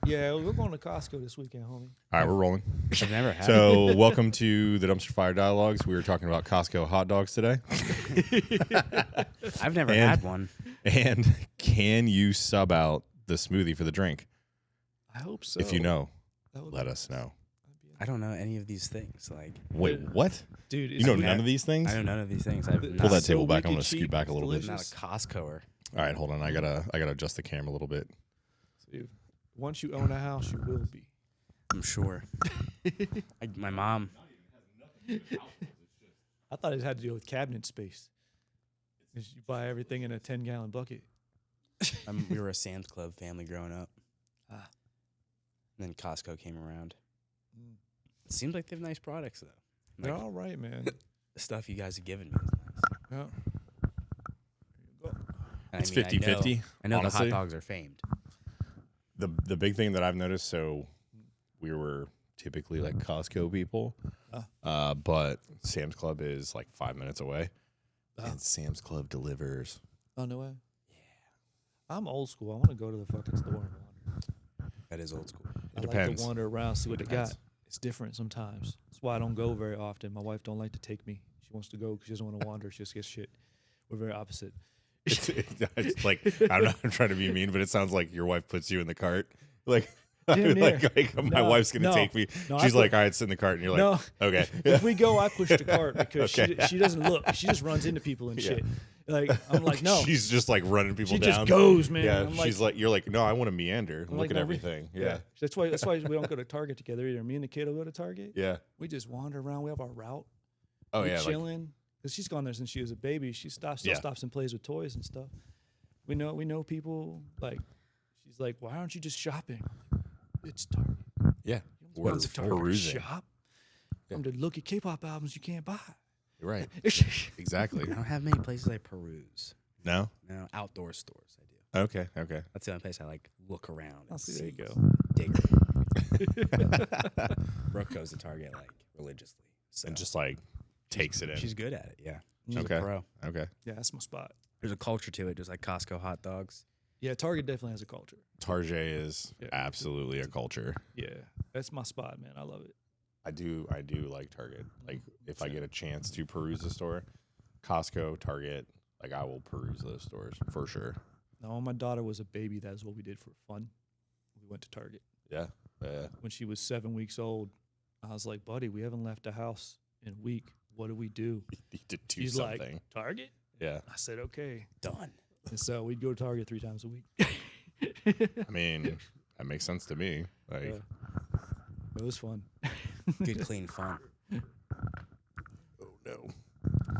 Yeah, we're going to Costco this weekend, homie. All right, we're rolling. I've never had. So, welcome to the Dumpster Fire Dialogues. We were talking about Costco hot dogs today. I've never And- had one. And can you sub out the smoothie for the drink? I hope so. If you know, That would let be- us know. I don't know any of these things. Like, Wait, what? Dude, You know it's- none of these things? I know none of these things. I've Pull Pull that not, so table back. I'm wicked going to scoot cheap, back a it's little bit. not a delicious. Costcoer. All right, hold on. I gotta adjust the camera a little bit. Dude, once you own a house, you will be. I'm sure. My mom. I thought it had to do with cabinet space. 'Cause you buy everything in a 10-gallon bucket. We were a Sam's Club family growing up. Ah. And then Costco came around. Mm. It seems like they have nice products though. They're Like, all right, man. the stuff you guys have given me is nice. Yeah. There you go. And It's I mean, 50-50. I know the honestly. hot dogs are famed. The big thing that I've noticed, so we were typically like Costco people, but Sam's Club is like 5 minutes away. Ah. And Sam's Club delivers. Oh, no way? Yeah. I'm old school. I want to go to the fucking store and wander. That is old school. I depends. like to wander around, see what they Depends. got. It's different sometimes. That's why I don't go very often. My wife don't like to take me. She wants to go because she doesn't want to wander. She just gets shit. We're very opposite. It's like, I'm not trying to be mean, but it sounds like your wife puts you in the cart. Like, Damn near. like my No, wife's going to no, take me. no, I She's put- like, all right, sit in the cart. And you're like, No, okay. if we go, I push the cart because Okay. she doesn't look. She just runs into people and Yeah. shit. Like I'm like, no. She's just like running people She down. just goes, man. Yeah, I'm she's like, you're like, no, I want to meander. I'm Look like, at no, everything. Yeah. That's why we don't go to Target together either. Me and the kid will go to Target. Yeah. We just wander around. We have our route. Oh, We're yeah. Like, chilling. Because she's gone there since she was a baby. She still Yeah. stops and plays with toys and stuff. We know people. Like, she's like, why aren't you just shopping? It's Target. yeah. You We're don't go to Target to perusing. shop. Yeah. Come to look at K-pop albums you can't buy. You're right. Exactly. I don't have many places I peruse. No? No, outdoor stores I do. Okay. Okay. That's the only place I like look around. Oh, And see, there you go. Dig Brooke goes to Target like religiously. So And just like takes it in. she's good at it. Yeah. She's Okay. a pro. Okay. Yeah, that's my spot. There's a culture to it, just like Costco hot dogs. Yeah, Target definitely has a culture. Target is Yeah. absolutely a culture. Yeah, that's my spot, man. I love it. I do like Target. Like if I get a chance to peruse the store, Costco, Target, like I will peruse those stores for sure. No, when my daughter was a baby, that's what we did for fun. We went to Target. Yeah. Yeah. When she was 7 weeks old, I was like, buddy, we haven't left the house in a week. What do we do? You need to do She's something. like, Target? Yeah. I said, okay. Done. And so we'd go to Target 3 times a week. I mean, that makes sense to me. Like It was fun. Good, clean fun. oh no.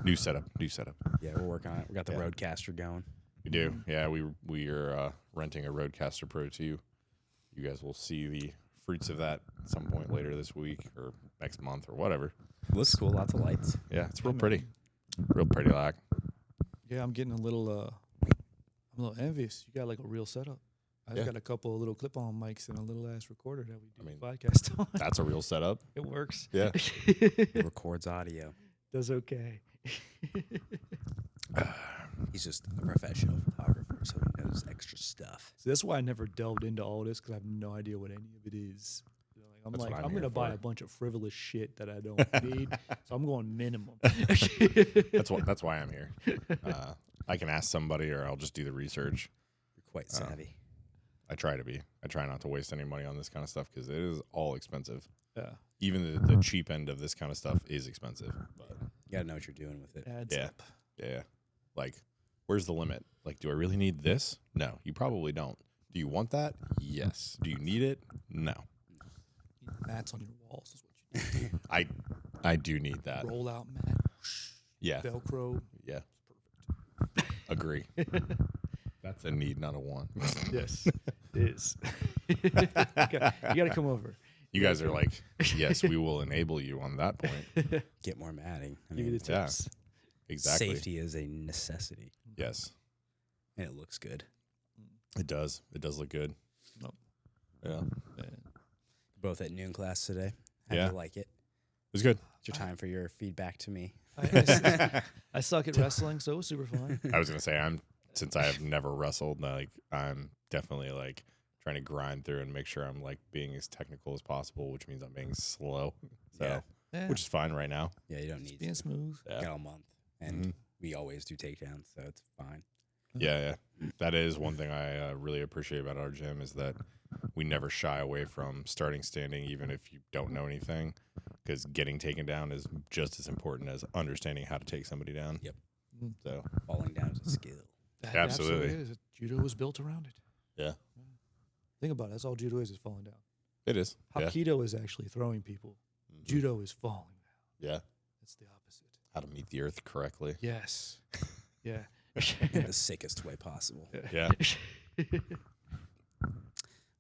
New setup. Yeah, we're working on it. We got the Yeah. Roadcaster going. We do. Yeah, we are renting a Roadcaster Pro 2. You guys will see the fruits of that at some point later this week or next month or whatever. Looks cool. Lots of lights. Yeah, it's real Yeah, pretty. Real pretty like. Yeah, I'm getting a little I'm a little envious. You got like a real setup. I Yeah. got a couple of little clip-on mics and a little ass recorder that we do I mean, the podcast on. That's a real setup. It works. Yeah. It records audio. Does okay. He's just a professional photographer, so he knows extra stuff. So that's why I never delved into all this because I have no idea what any of it is. You know, like, That's what I'm I'm here gonna buy for. a bunch of frivolous shit that I don't need, so I'm going minimum. That's why I'm here. I can ask somebody or I'll just do the research. You're quite savvy. I try to be. I try not to waste any money on this kind of stuff because it is all expensive. Yeah, Even the cheap end of this kind of stuff is expensive. But You gotta know what you're doing with it. adds yeah, up. yeah. Like, where's the limit? Like, do I really need this? No, you probably don't. Do you want that? Yes. Do you need it? No. Mats on your walls is what you I do need that. need. Roll out mat, Yeah. Velcro. Yeah. Agree. That's a need, not a want. Yes, it is. You gotta come over. You guys are like, yes, we will enable you on that point. Get more matting. I Give you mean, the yeah. tips. Exactly. safety is a necessity, Yes, and it looks good. it does. It does look good. Nope. Yeah. It Both at noon class today. How Yeah. do you like it? was good. It's your time for your feedback to me. I suck at wrestling, so it was super fun. I was gonna say since I have never wrestled, like I'm definitely like trying to grind through and make sure I'm like being as technical as possible, which means I'm being slow. So, Yeah. Yeah. which is fine right now. Yeah, you don't Just need being to smooth. Yeah. get all month, and Mhm. we always do takedowns, so it's fine. Yeah. That is one thing I really appreciate about our gym is that we never shy away from starting standing, even if you don't know anything, because getting taken down is just as important as understanding how to take somebody down. Yep. Mhm. So, Falling down is a skill. That Absolutely. is. Judo was built around it. Yeah. Think about it. That's all judo is falling down. it is. Yeah. Hapkido is actually throwing people. Mhm. Judo is falling down. Yeah. That's the opposite. How to meet the earth correctly. Yes. Yeah. In the sickest way possible. Yeah.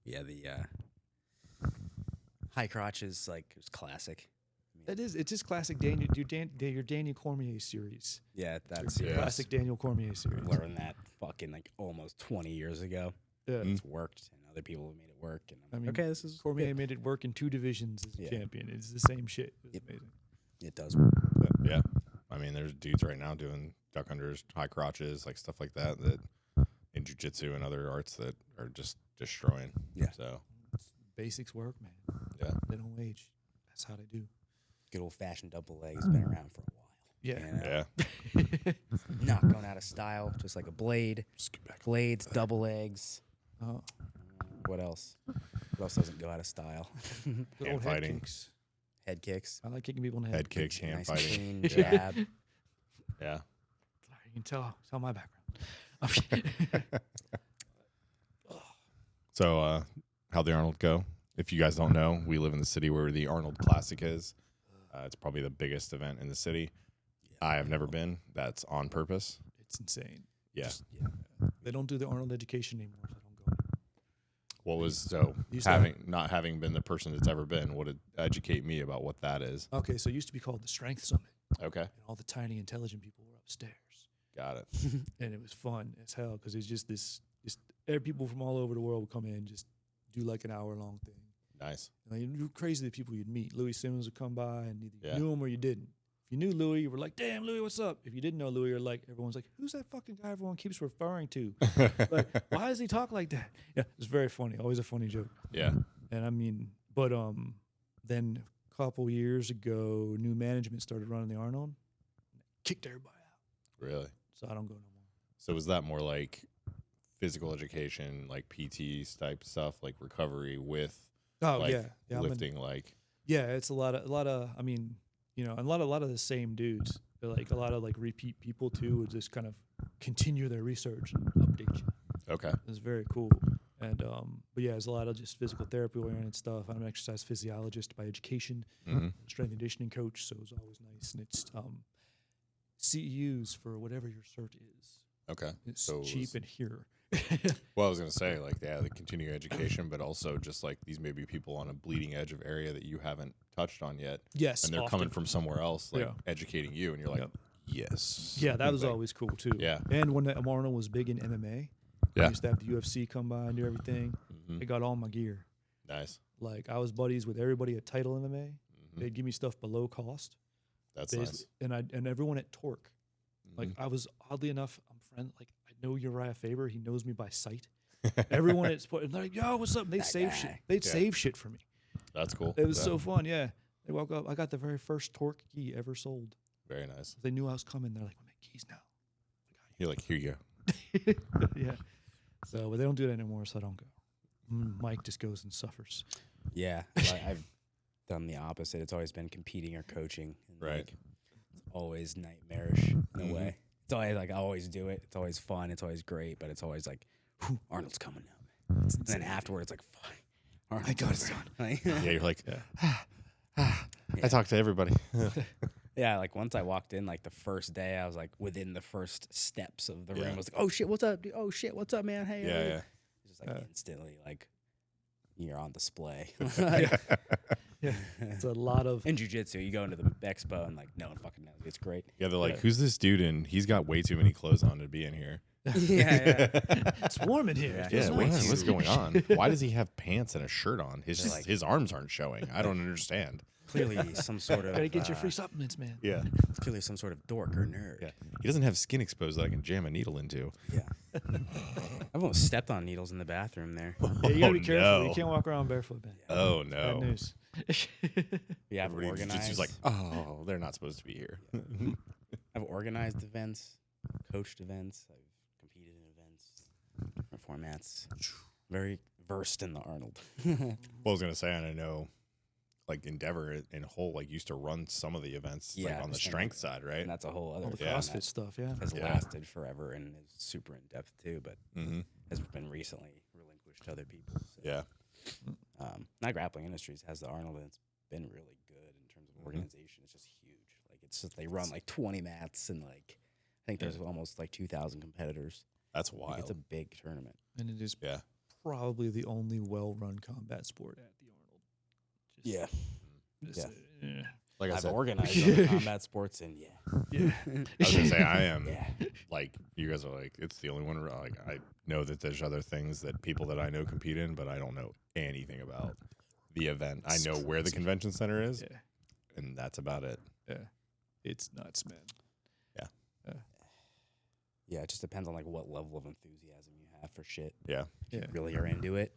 Yeah, the high crotch is like it's classic. It is. It's just classic your Daniel Cormier series. Yeah, that's Yeah. Classic Daniel Cormier series. learned that fucking like almost 20 years ago. Yeah. Mm. It's worked, and other people have made it work. And I'm I like, mean, okay, this is Cormier good. made it work in 2 divisions as a Yeah. champion. It's the same shit. It's Yep. amazing. It does work. Yeah. I mean, there's dudes right now doing duck unders, high crotches, like stuff like that, that in jujitsu and other arts that are just destroying. Yeah. So, Basics work, man. yeah. They don't age. That's how they do. Good old fashioned double leg has been around for a while. Yeah. You know? Yeah. Not going out of style, just like a blade. Just get back. Blades, double legs. What else? What else doesn't go out of style? Good Hand old fighting. head kicks. Head kicks. I like kicking people in the head. Head kicks, hand Nice fighting. clean jab. Yeah. You can tell my background. So, how'd the Arnold go? If you guys don't know, we live in the city where the Arnold Classic is. It's probably the biggest event in the city. I have never been. That's on purpose. It's insane. Yeah. Yeah. They don't do the Arnold education anymore, so I don't go. What was so Used to not having been the person that's ever been? Would it educate me about what that is? Okay, so it used to be called the Strength Summit, Okay, and all the tiny, intelligent people were upstairs, got it. and it was fun as hell because it's just people from all over the world would come in and just do like an hour-long thing. Nice. Like, you're crazy the people you'd meet. Louis Simmons would come by, and either Yeah. you knew him or you didn't. If you knew Louis, you were like, "Damn, Louis, what's up?" If you didn't know Louis, you're like, everyone's like, "Who's that fucking guy everyone keeps referring to? Like, why does he talk like that?" Yeah, it's very funny. Always a funny joke. Yeah. And I mean, but then a couple years ago, new management started running the Arnold, kicked everybody out. Really. So I don't go no more. So was that more like physical education, like PT type stuff, like recovery with Oh like yeah, yeah, lifting, like yeah. It's a lot of. I mean, you know, a lot of the same dudes. They're like a lot of like repeat people too. Would just kind of continue their research and update you. okay, It's very cool. And but yeah, there's a lot of just physical therapy oriented stuff. I'm an exercise physiologist by education, mm-hmm. strength and conditioning coach, so it's always nice. And it's CEUs for whatever your cert is. Okay. It's So it cheap was- and here. Well, I was gonna say like the continuing education, but also just like these may be people on a bleeding edge of area that you haven't touched on yet, Yes, and they're often. coming from somewhere else, like Yeah. educating you, and you're like, Yep. yes, Yeah, that was Like, always cool too. Yeah. And when the Arnold was big in MMA, Yeah. I used to have the UFC come by and do everything. mhm. They got all my gear. Nice. Like I was buddies with everybody at Title MMA. Mhm. They'd give me stuff below cost. That's Basically- nice. And everyone at Torque. Like Mhm. I was oddly enough, I'm friend. Like I know Uriah Faber. He knows me by sight. Everyone at Sport, they're like, "Yo, what's up?" And they'd That save shit. guy. They'd Yeah. save shit for me. That's cool. It was Yeah. so fun. Yeah. They woke up. I got the very first Torque key ever sold. Very nice. They knew I was coming. They're like, "We make keys now." You're like, here you go. Yeah. So, but they don't do it anymore, so I don't go. Mike just goes and suffers. Yeah, I've done the opposite. It's always been competing or coaching. And Right. like, it's always nightmarish in a Mhm. way. It's always like I always do it. It's always fun. It's always great. But it's always like, whew, Arnold's coming now. And then afterward, it's like, fuck. Arnold's got it's over. Like, Yeah, you're like, Yeah. I talk to everybody. yeah, like once I walked in, like the first day, I was like within the first steps of the room. Yeah. I was like, oh shit, what's up, dude? Oh shit, what's up, man? Hey, Yeah, hey. yeah. It's just like instantly, like you're on display. Yeah. It's a lot of. In jiu-jitsu, you go into the expo and like no one fucking knows. It's great. Yeah, they're like, Yeah. who's this dude? And he's got way too many clothes on to be in here. yeah. It's warm in here. Yeah. It's Yeah, way what's too- going on? Why does he have pants and a shirt on? They're like- His arms aren't showing. I don't understand. clearly some sort of Gotta get your free supplements, man. Yeah. clearly some sort of dork or nerd. Yeah. He doesn't have skin exposed that I can jam a needle into. Yeah. I've almost stepped on needles in the bathroom there. Yeah, you gotta be Oh, careful. no. You can't walk around barefoot, man. Oh Bad no. news. We have Everybody organized. just like, oh, they're not supposed to be here. I've organized events, coached events. I've competed in events, different formats. Very versed in the Arnold. Well, I was gonna say, and I know, like Endeavor in Hull, like used to run some of the events, Yeah, like on the and strength side, right? And that's a whole other All the thing CrossFit that stuff, yeah. has Yeah. lasted forever and is super in depth too, but Mm-hmm. has been recently relinquished to other people. So, Yeah. Night Grappling Industries has the Arnold, and it's been really good in terms of Mhm. organization. It's just huge. Like it's just they run like 20 mats and like I think there's almost like 2,000 competitors. That's Like, wild. it's a big tournament. And it is Yeah. probably the only well-run combat sport at the Arnold. Just, Like I I've said, organized other combat sports, and yeah, yeah. I was gonna say I am. yeah. Like you guys are like, it's the only one. Like I know that there's other things that people that I know compete in, but I don't know anything about the event. I know where the convention center is, Yeah. and that's about it. Yeah. It's nuts, man. Yeah, it just depends on like what level of enthusiasm you have for shit. Yeah. If you Yeah. really are into it,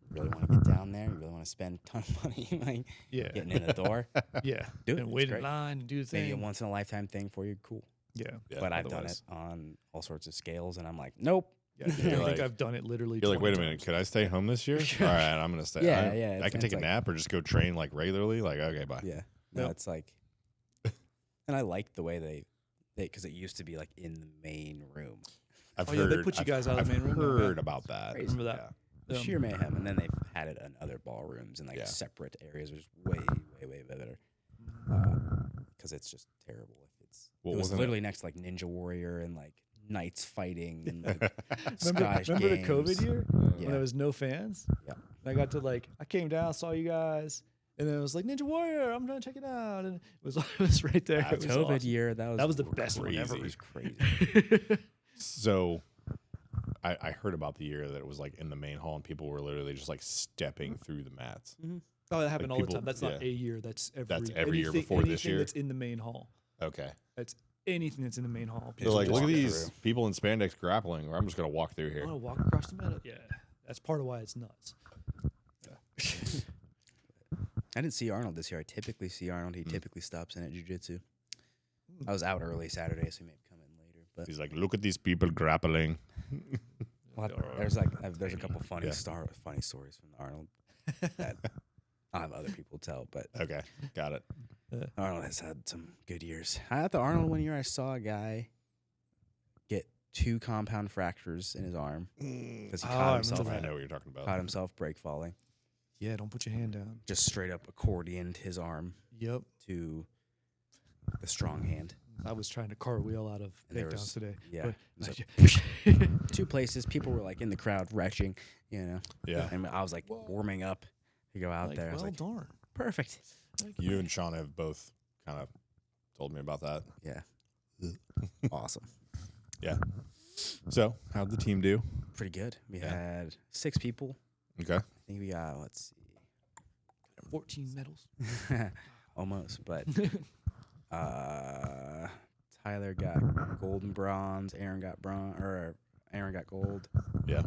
you really want to get down there, you really want to spend a ton of money like Yeah. getting in the door. Yeah. Do it. And It's wait in great. line and do the Maybe a thing. once in a lifetime thing for you, cool. Yeah. Yeah. But I've done it Otherwise- on all sorts of scales, and I'm like, nope. Yeah. I You're think like- I've done it literally. You're like, 20 wait a minute, times. could I stay home this year? All right, I'm gonna stay. Yeah, I, yeah, I it's- can take it's a like- nap or just go train like regularly. Like, okay, bye. Yeah. No, Yep. it's like, and I like the way they because it used to be like in the main room. I've Oh, yeah, heard. they put you I've- guys out of the I've main room? heard about that. Crazy. Remember that? Yeah. Sheer mayhem, and then they've had it in other ballrooms and like Yeah. separate areas, which is way better. Because it's just terrible. It's Well, it was wasn't it- literally next to like Ninja Warrior and like knights fighting and like Remember, Scottish remember the games. COVID year Yeah. when there was no fans? Yeah. And I got to like, I came down, saw you guys, and then it was like Ninja Warrior. I'm gonna check it out, and it was right there. That's It was COVID awesome. year, that was the best one ever. It was crazy. So, I heard about the year that it was like in the main hall and people were literally just like stepping through the mats. Oh, that happened all people- the time. That's not yeah. a year. That's every. That's every year anything- before this anything year? That's in the main hall. Okay. That's anything that's in the main hall. They're like, look at walk these through. people in spandex grappling, or I'm just gonna walk through I here. want to walk across the meadow. Yeah, that's part of why it's nuts. I didn't see Arnold this year. I typically see Arnold. He typically stops in at jiu-jitsu. I was out early Saturday, so he may have come in later. But He's like, look at these people grappling. there's there's a couple funny funny stories from Arnold that I'll have other people tell. But Okay, got it. Arnold has had some good years. At the Arnold one year, I saw a guy get 2 compound fractures in his arm because he Oh, I caught remember himself I know what you're talking about. caught himself break falling. Yeah, don't put your hand down. Just straight up accordioned his arm Yep. to the strong hand. I was trying to cartwheel out of And there takedowns was- today. Yeah. but- So 2 places, people were like in the crowd retching, you know. Yeah, And I was like warming up to go out like, there. I was well, like, darn. perfect. you and Sean have both kind of told me about that. Yeah. Awesome. Yeah. So, how'd the team do? Pretty good. We Yeah. had 6 people. Okay. I think we got, let's 14 medals. see. Almost, but Tyler got gold and bronze. Aaron got Aaron got gold. Yeah.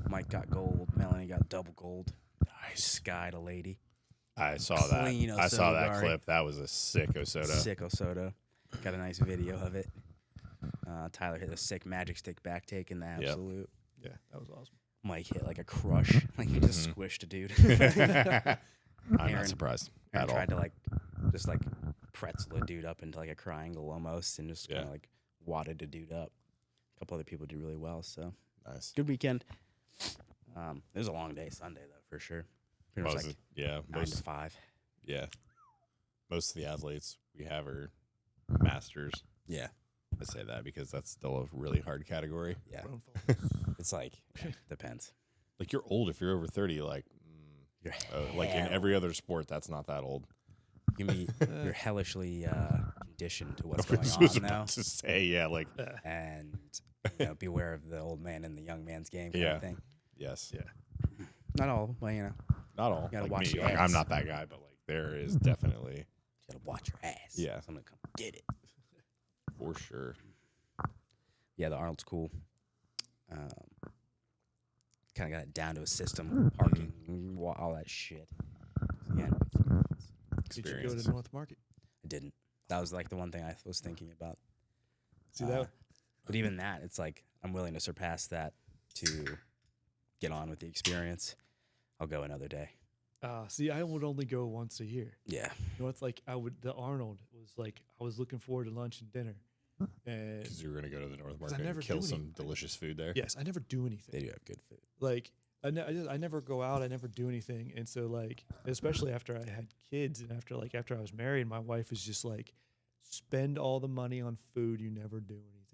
Mike got gold. Melanie got double gold. Nice. Skied a lady. I saw that. Clean I saw that Osodogari. clip. That was a sick Osoda. Sick Osoda. Got a nice video of it. Tyler hit a sick magic stick back take in the absolute. Yeah, that was awesome. Mike hit like a crush. Like he just Mm-hmm. squished a dude. I'm Aaron- not surprised Aaron at all. tried to like just like pretzel a dude up into like a triangle almost and just kind of Yeah. like wadded a dude up. A couple other people did really well, so Nice. good weekend. It was a long day Sunday though for sure. Pretty much Most like of, yeah, 9 to 5. yeah. Most of the athletes we have are masters. Yeah, I say that because that's still a really hard category. yeah. Grown folks. It's like depends. Like you're old if you're over 30. Like, You're like in hell- every other sport, that's not that old. you mean you're hellishly conditioned to what's I going was on now, about to say, yeah, like and beware of the old man and the young man's game kind Yeah. of thing. yes, Yeah. Not all, but you know. not all. Gotta Like watch me, the like I'm ads. not that guy, but like there is definitely You gotta watch your ass. Yeah. Someone come get it. for sure. Yeah, the Arnold's cool. Kind of got it down to a system, parking, all that shit. Again, Did you go Experience. to North Market? I didn't. That was like the one thing I was thinking about. See that? But even that, it's like I'm willing to surpass that to get on with the experience. I'll go another day. See, I would only go once a year. Yeah. You know, it's like the Arnold was like I was looking forward to lunch and dinner, and Because you were gonna go to the North I Market never and kill do some anything. delicious food there. yes, I never do They anything. do have good food. Like I never go out. I never do anything, and so like especially after I had kids and after I was married, my wife is just like, spend all the money on food. You never do anything.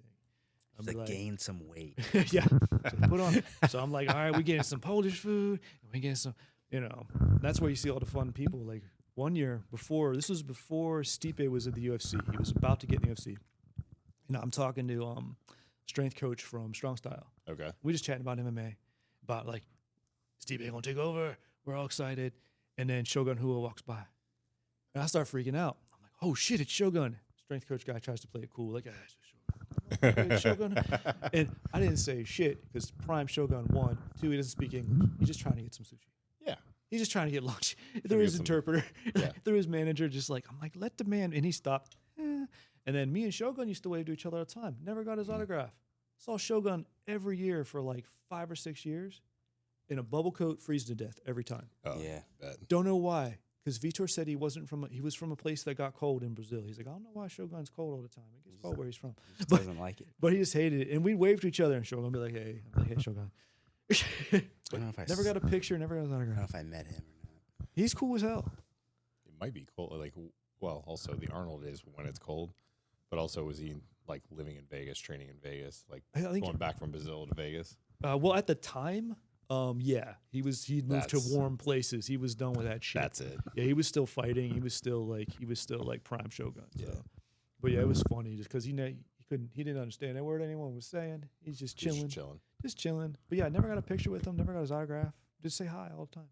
Just be like gain some weight. yeah. So put on. So I'm like, all right, we getting some Polish food. And we getting some, that's where you see all the fun people. Like one year this was before Stipe was in the UFC. He was about to get in the UFC. I'm talking to strength coach from Strong Style. Okay. We just chatting about MMA, about like Stipe gonna take over. We're all excited, and then Shogun Hua walks by, and I start freaking out. I'm like, oh shit, it's Shogun. Strength coach guy tries to play it cool, like, it's Shogun. It's Shogun. And I didn't say shit because Prime Shogun 1, 2, he doesn't speak English. He's just trying to get some sushi. Yeah. He's just trying to get lunch. Through get his some- interpreter, yeah. through his manager, just like, I'm like, let the man. And he stopped. And then me and Shogun used to wave to each other all the time. Never got his autograph. Saw Shogun every year for like 5 or 6 years in a bubble coat, freeze to death every time. Oh, Yeah. Bet. Don't know why. Because Vitor said he was from a place that got cold in Brazil. He's like, I don't know why Shogun's cold all the time. It gets cold where he's from. Just But- doesn't like it. But he just hated it. And we'd wave to each other and Shogun would be like, hey. I'm like, hey, Shogun. I don't know if I Never got a picture, never got his I don't know autograph. if I met him or not. He's cool as hell. It might be cold. Like, well, also the Arnold is when it's cold, but also was he like living in Vegas, training in Vegas, like I think, going back from Brazil to Vegas? well, at the time, yeah, he'd moved to That's- warm places. He was done with that shit. That's it. Yeah, he was still fighting. He was still like prime Shogun. Yeah. So. But yeah, it was funny just because he didn't understand a word anyone was saying. He's just He's chilling, just chilling. just chilling. But yeah, I never got a picture with him. Never got his autograph. Just say hi all the time.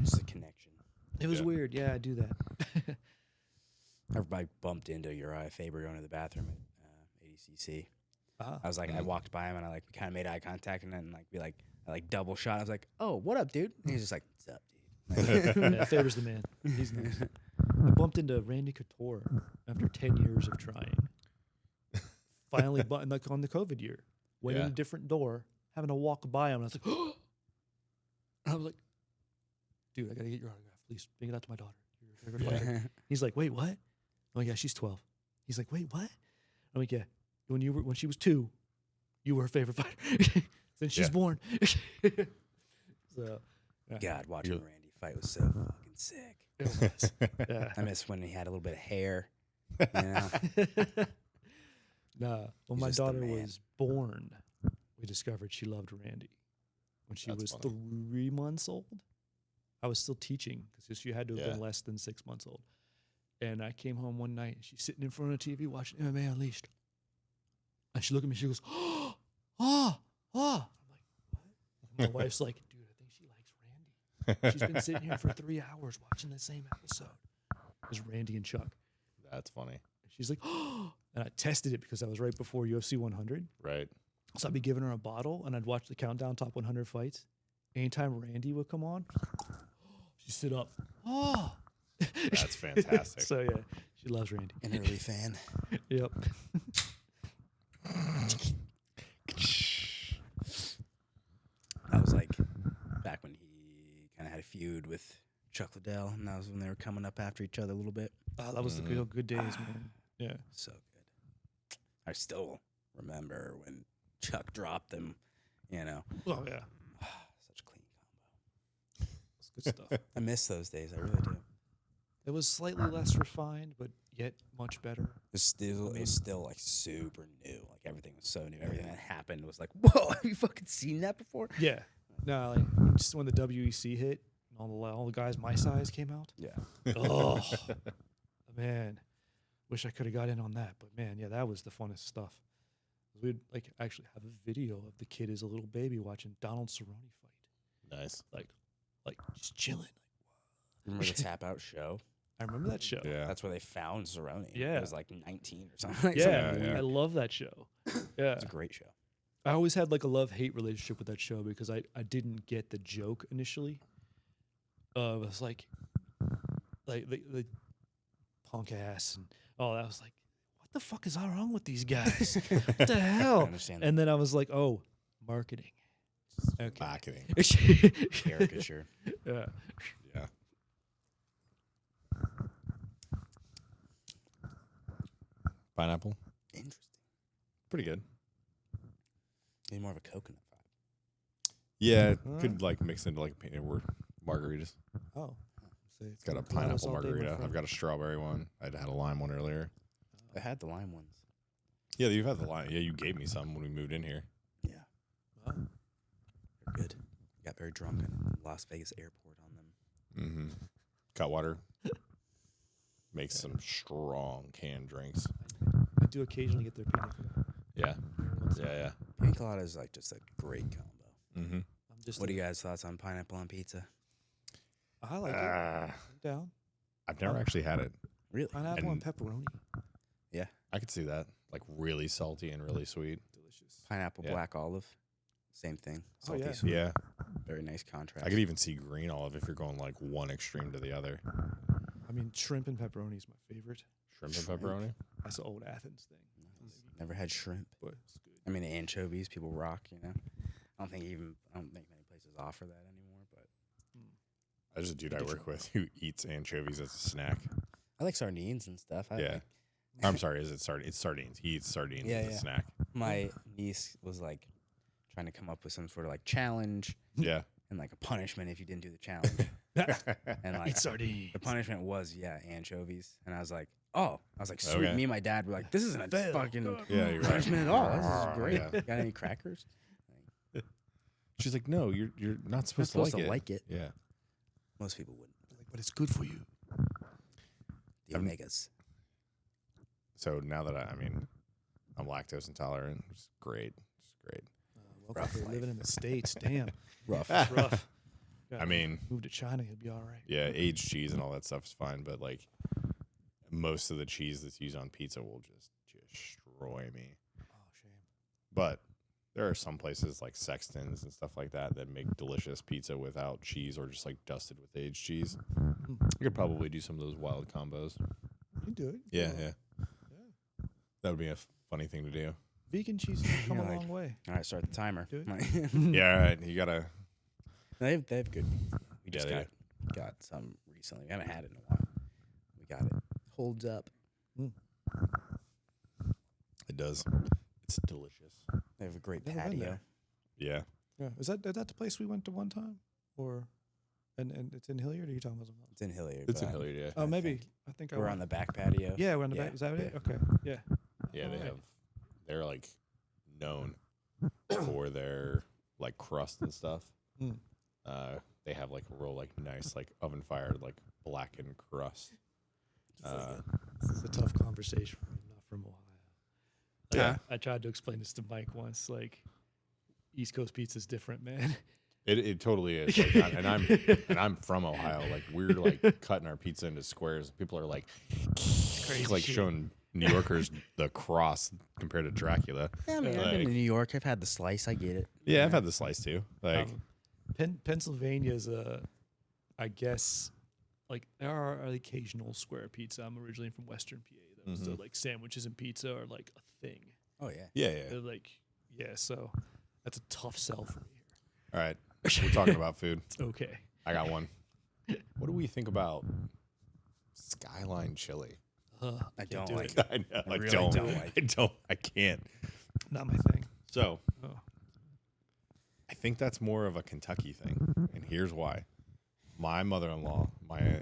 Just a connection. It was Yeah. weird. Yeah, I do that. Everybody bumped into Uriah Faber going to the bathroom at ADCC. Ah. I was like, I walked by him and I like kind of made eye contact and then I like double shot. I was like, oh, what up, dude? And he's just like, what's up, dude? Yeah, Faber's the man. He's nice. I bumped into Randy Couture after 10 years of trying. Finally, like on the COVID year, went in Yeah. a different door, having to walk by him. And I was like, oh! I was like, dude, I got to get your autograph. Please bring it out to my daughter. You're a favorite fighter. He's like, wait, what? I'm like, yeah, she's 12. He's like, wait, what? I'm like, yeah, when she was 2, you were her favorite fighter. Since she's Yeah. born. So, yeah. God, watching You're- Randy fight was so fucking sick. It was. Yeah. I miss when he had a little bit of hair. You know? Nah, when He's my just the daughter man. was born, we discovered she loved Randy. When she That's was funny. 3 months old, I was still teaching because she had to have Yeah. been less than 6 months old. And I came home one night and she's sitting in front of the TV watching MMA Unleashed. And she looked at me, she goes, oh, oh, oh. I'm like, what? My wife's like, dude, I think she likes Randy. She's been sitting here for 3 hours watching the same episode. It was Randy and Chuck. That's funny, She's like, oh, and I tested it because I was right before UFC 100. right? So I'd be giving her a bottle and I'd watch the countdown top 100 fights. Anytime Randy would come on, she'd sit up. Oh, That's fantastic. So yeah, she loves Randy. An early fan. Yep. That was like back when he kind of had a feud with Chuck Liddell, and that was when they were coming up after each other a little bit. That was the good days, man. Yeah. So good. I still remember when Chuck dropped him, you know. Oh yeah. Such a clean combo. It's good stuff. I miss those days. I really do. It was slightly less refined, but yet much better. It's still like super new. Like everything was so new. Everything that happened was like, whoa, have you fucking seen that before? Yeah. No, like just when the WEC hit and all the guys my size came out. Yeah. Oh man, wish I could have got in on that. But man, yeah, that was the funnest stuff. We'd like actually have a video of the kid as a little baby watching Donald Cerrone fight, Nice. like just chilling. Remember the Tap Out show? I remember that show. Yeah. That's where they found Cerrone. Yeah. It was like 19 or something. Like Yeah, something weird. I love that show. Yeah. It's a great show. I always had like a love-hate relationship with that show because I didn't get the joke initially. It was like the punk ass and all that. I was like, what the fuck is all wrong with these guys? What the I hell? understand that. And then I was like, oh, marketing. Okay. Marketing. Caricature. Yeah. Yeah. Pineapple. Interesting. Pretty good. Need more of a coconut vibe. Yeah, Alright. could like mix into like or margaritas. Oh. See, It's got a tomatoes pineapple all day, my margarita. friend. I've got a strawberry one. I'd had a lime one earlier. I had the lime ones. Yeah, you've had the lime. Yeah, you gave me some when we moved in here. Yeah. Oh. They're good. Got very drunk in Las Vegas airport on them. Mm-hmm. Cutwater makes some strong canned drinks. I do occasionally get their pina colada. Yeah, Once- yeah. Pina colada is like just a great combo. Mm-hmm. I'm just What are you guys' thoughts on pineapple on pizza? I like it. I'm down. I've never actually had it. Really? Pineapple and, And- pepperoni. I could see that. Like really salty and really sweet. Delicious. Pineapple Yeah. black olive. Same thing. Oh, Salty, yeah. sweet. Yeah. Very nice contrast. I could even see green olive if you're going like one extreme to the other. I mean, shrimp and pepperoni is my favorite. Shrimp Shrimp. and pepperoni. That's the old Athens thing. Nice. Never had shrimp. But it's good. I mean, anchovies, people rock, you know. I don't think many places offer that anymore, but There's a dude I work with who eats anchovies as a snack. I like sardines and stuff. Yeah. I'm sorry, is it sardines? It's sardines. He eats sardines Yeah, as a yeah. snack. My niece was like trying to come up with some sort of like challenge Yeah. and like a punishment if you didn't do the challenge. And like Eat sardines. the punishment was anchovies, and I was like, sweet. Okay. Me and my dad were like, this isn't a Fail. fucking Yeah, you're right. punishment at all. This is great. Yeah. Got any crackers? She's like, no, you're not Not supposed, supposed to to like it. Yeah. Most people wouldn't. Like, but it's good for you. The I'm- omegas. So now that I'm lactose intolerant, it's great. It's great. Welcome Rough to life. living in the States. Damn. Rough. It's rough. I mean, move to China, you'll be all right. yeah, aged cheese and all that stuff is fine, but like most of the cheese that's used on pizza will just destroy me. Oh, shame. But there are some places like Sexton's and stuff like that that make delicious pizza without cheese or just like dusted with aged cheese. Hmm. I could probably do some of those wild combos. You can do it. Yeah, Yeah. yeah. That would be a funny thing to do. Vegan cheese has come You're a like- long way. All right, start the timer. Do it. Yeah, all right. You gotta. They have good pizza. We just Yeah, they got some recently. We haven't had it in a while. We got it. Holds up. It does. It's delicious. They have a great Never been patio. there. Yeah. Yeah. Is that the place we went to one time? Or and it's in Hilliard, or are you talking about something else? It's in Hilliard. It's in but Hilliard. Yeah. Oh, I maybe. think I think I We're went. on the back patio. Yeah, we're on the Yeah, back. Is that it? yeah. Okay. Yeah. Yeah, they Alright. have. They're like known for their like crust and stuff. Mm. They have like a real like nice like oven fired like blackened crust. It's really good. This is a tough conversation. I'm not from Ohio. Yeah. I tried to explain this to Mike once. Like, East Coast pizza is different, man. It totally is. Like, and I'm from Ohio. Like we're like cutting our pizza into squares. People are like, crazy like shit. showing New Yorkers the cross compared to Dracula. Yeah, I mean, I've been Like- to New York. I've had the slice. I get it. Yeah, I've had the slice too. Like, Pennsylvania's I guess, like there are the occasional square pizza. I'm originally from Western PA. That was the Mhm. like sandwiches and pizza are like a thing. Oh yeah. yeah. They're like, yeah. So that's a tough sell for me All right, here. we're talking about food. It's okay. I got one. What do we think about Skyline chili? I Can't don't do like it. I know. I really don't. don't like I don't. I can't. Not my thing. So Oh. I think that's more of a Kentucky thing, and here's why. My mother-in-law, my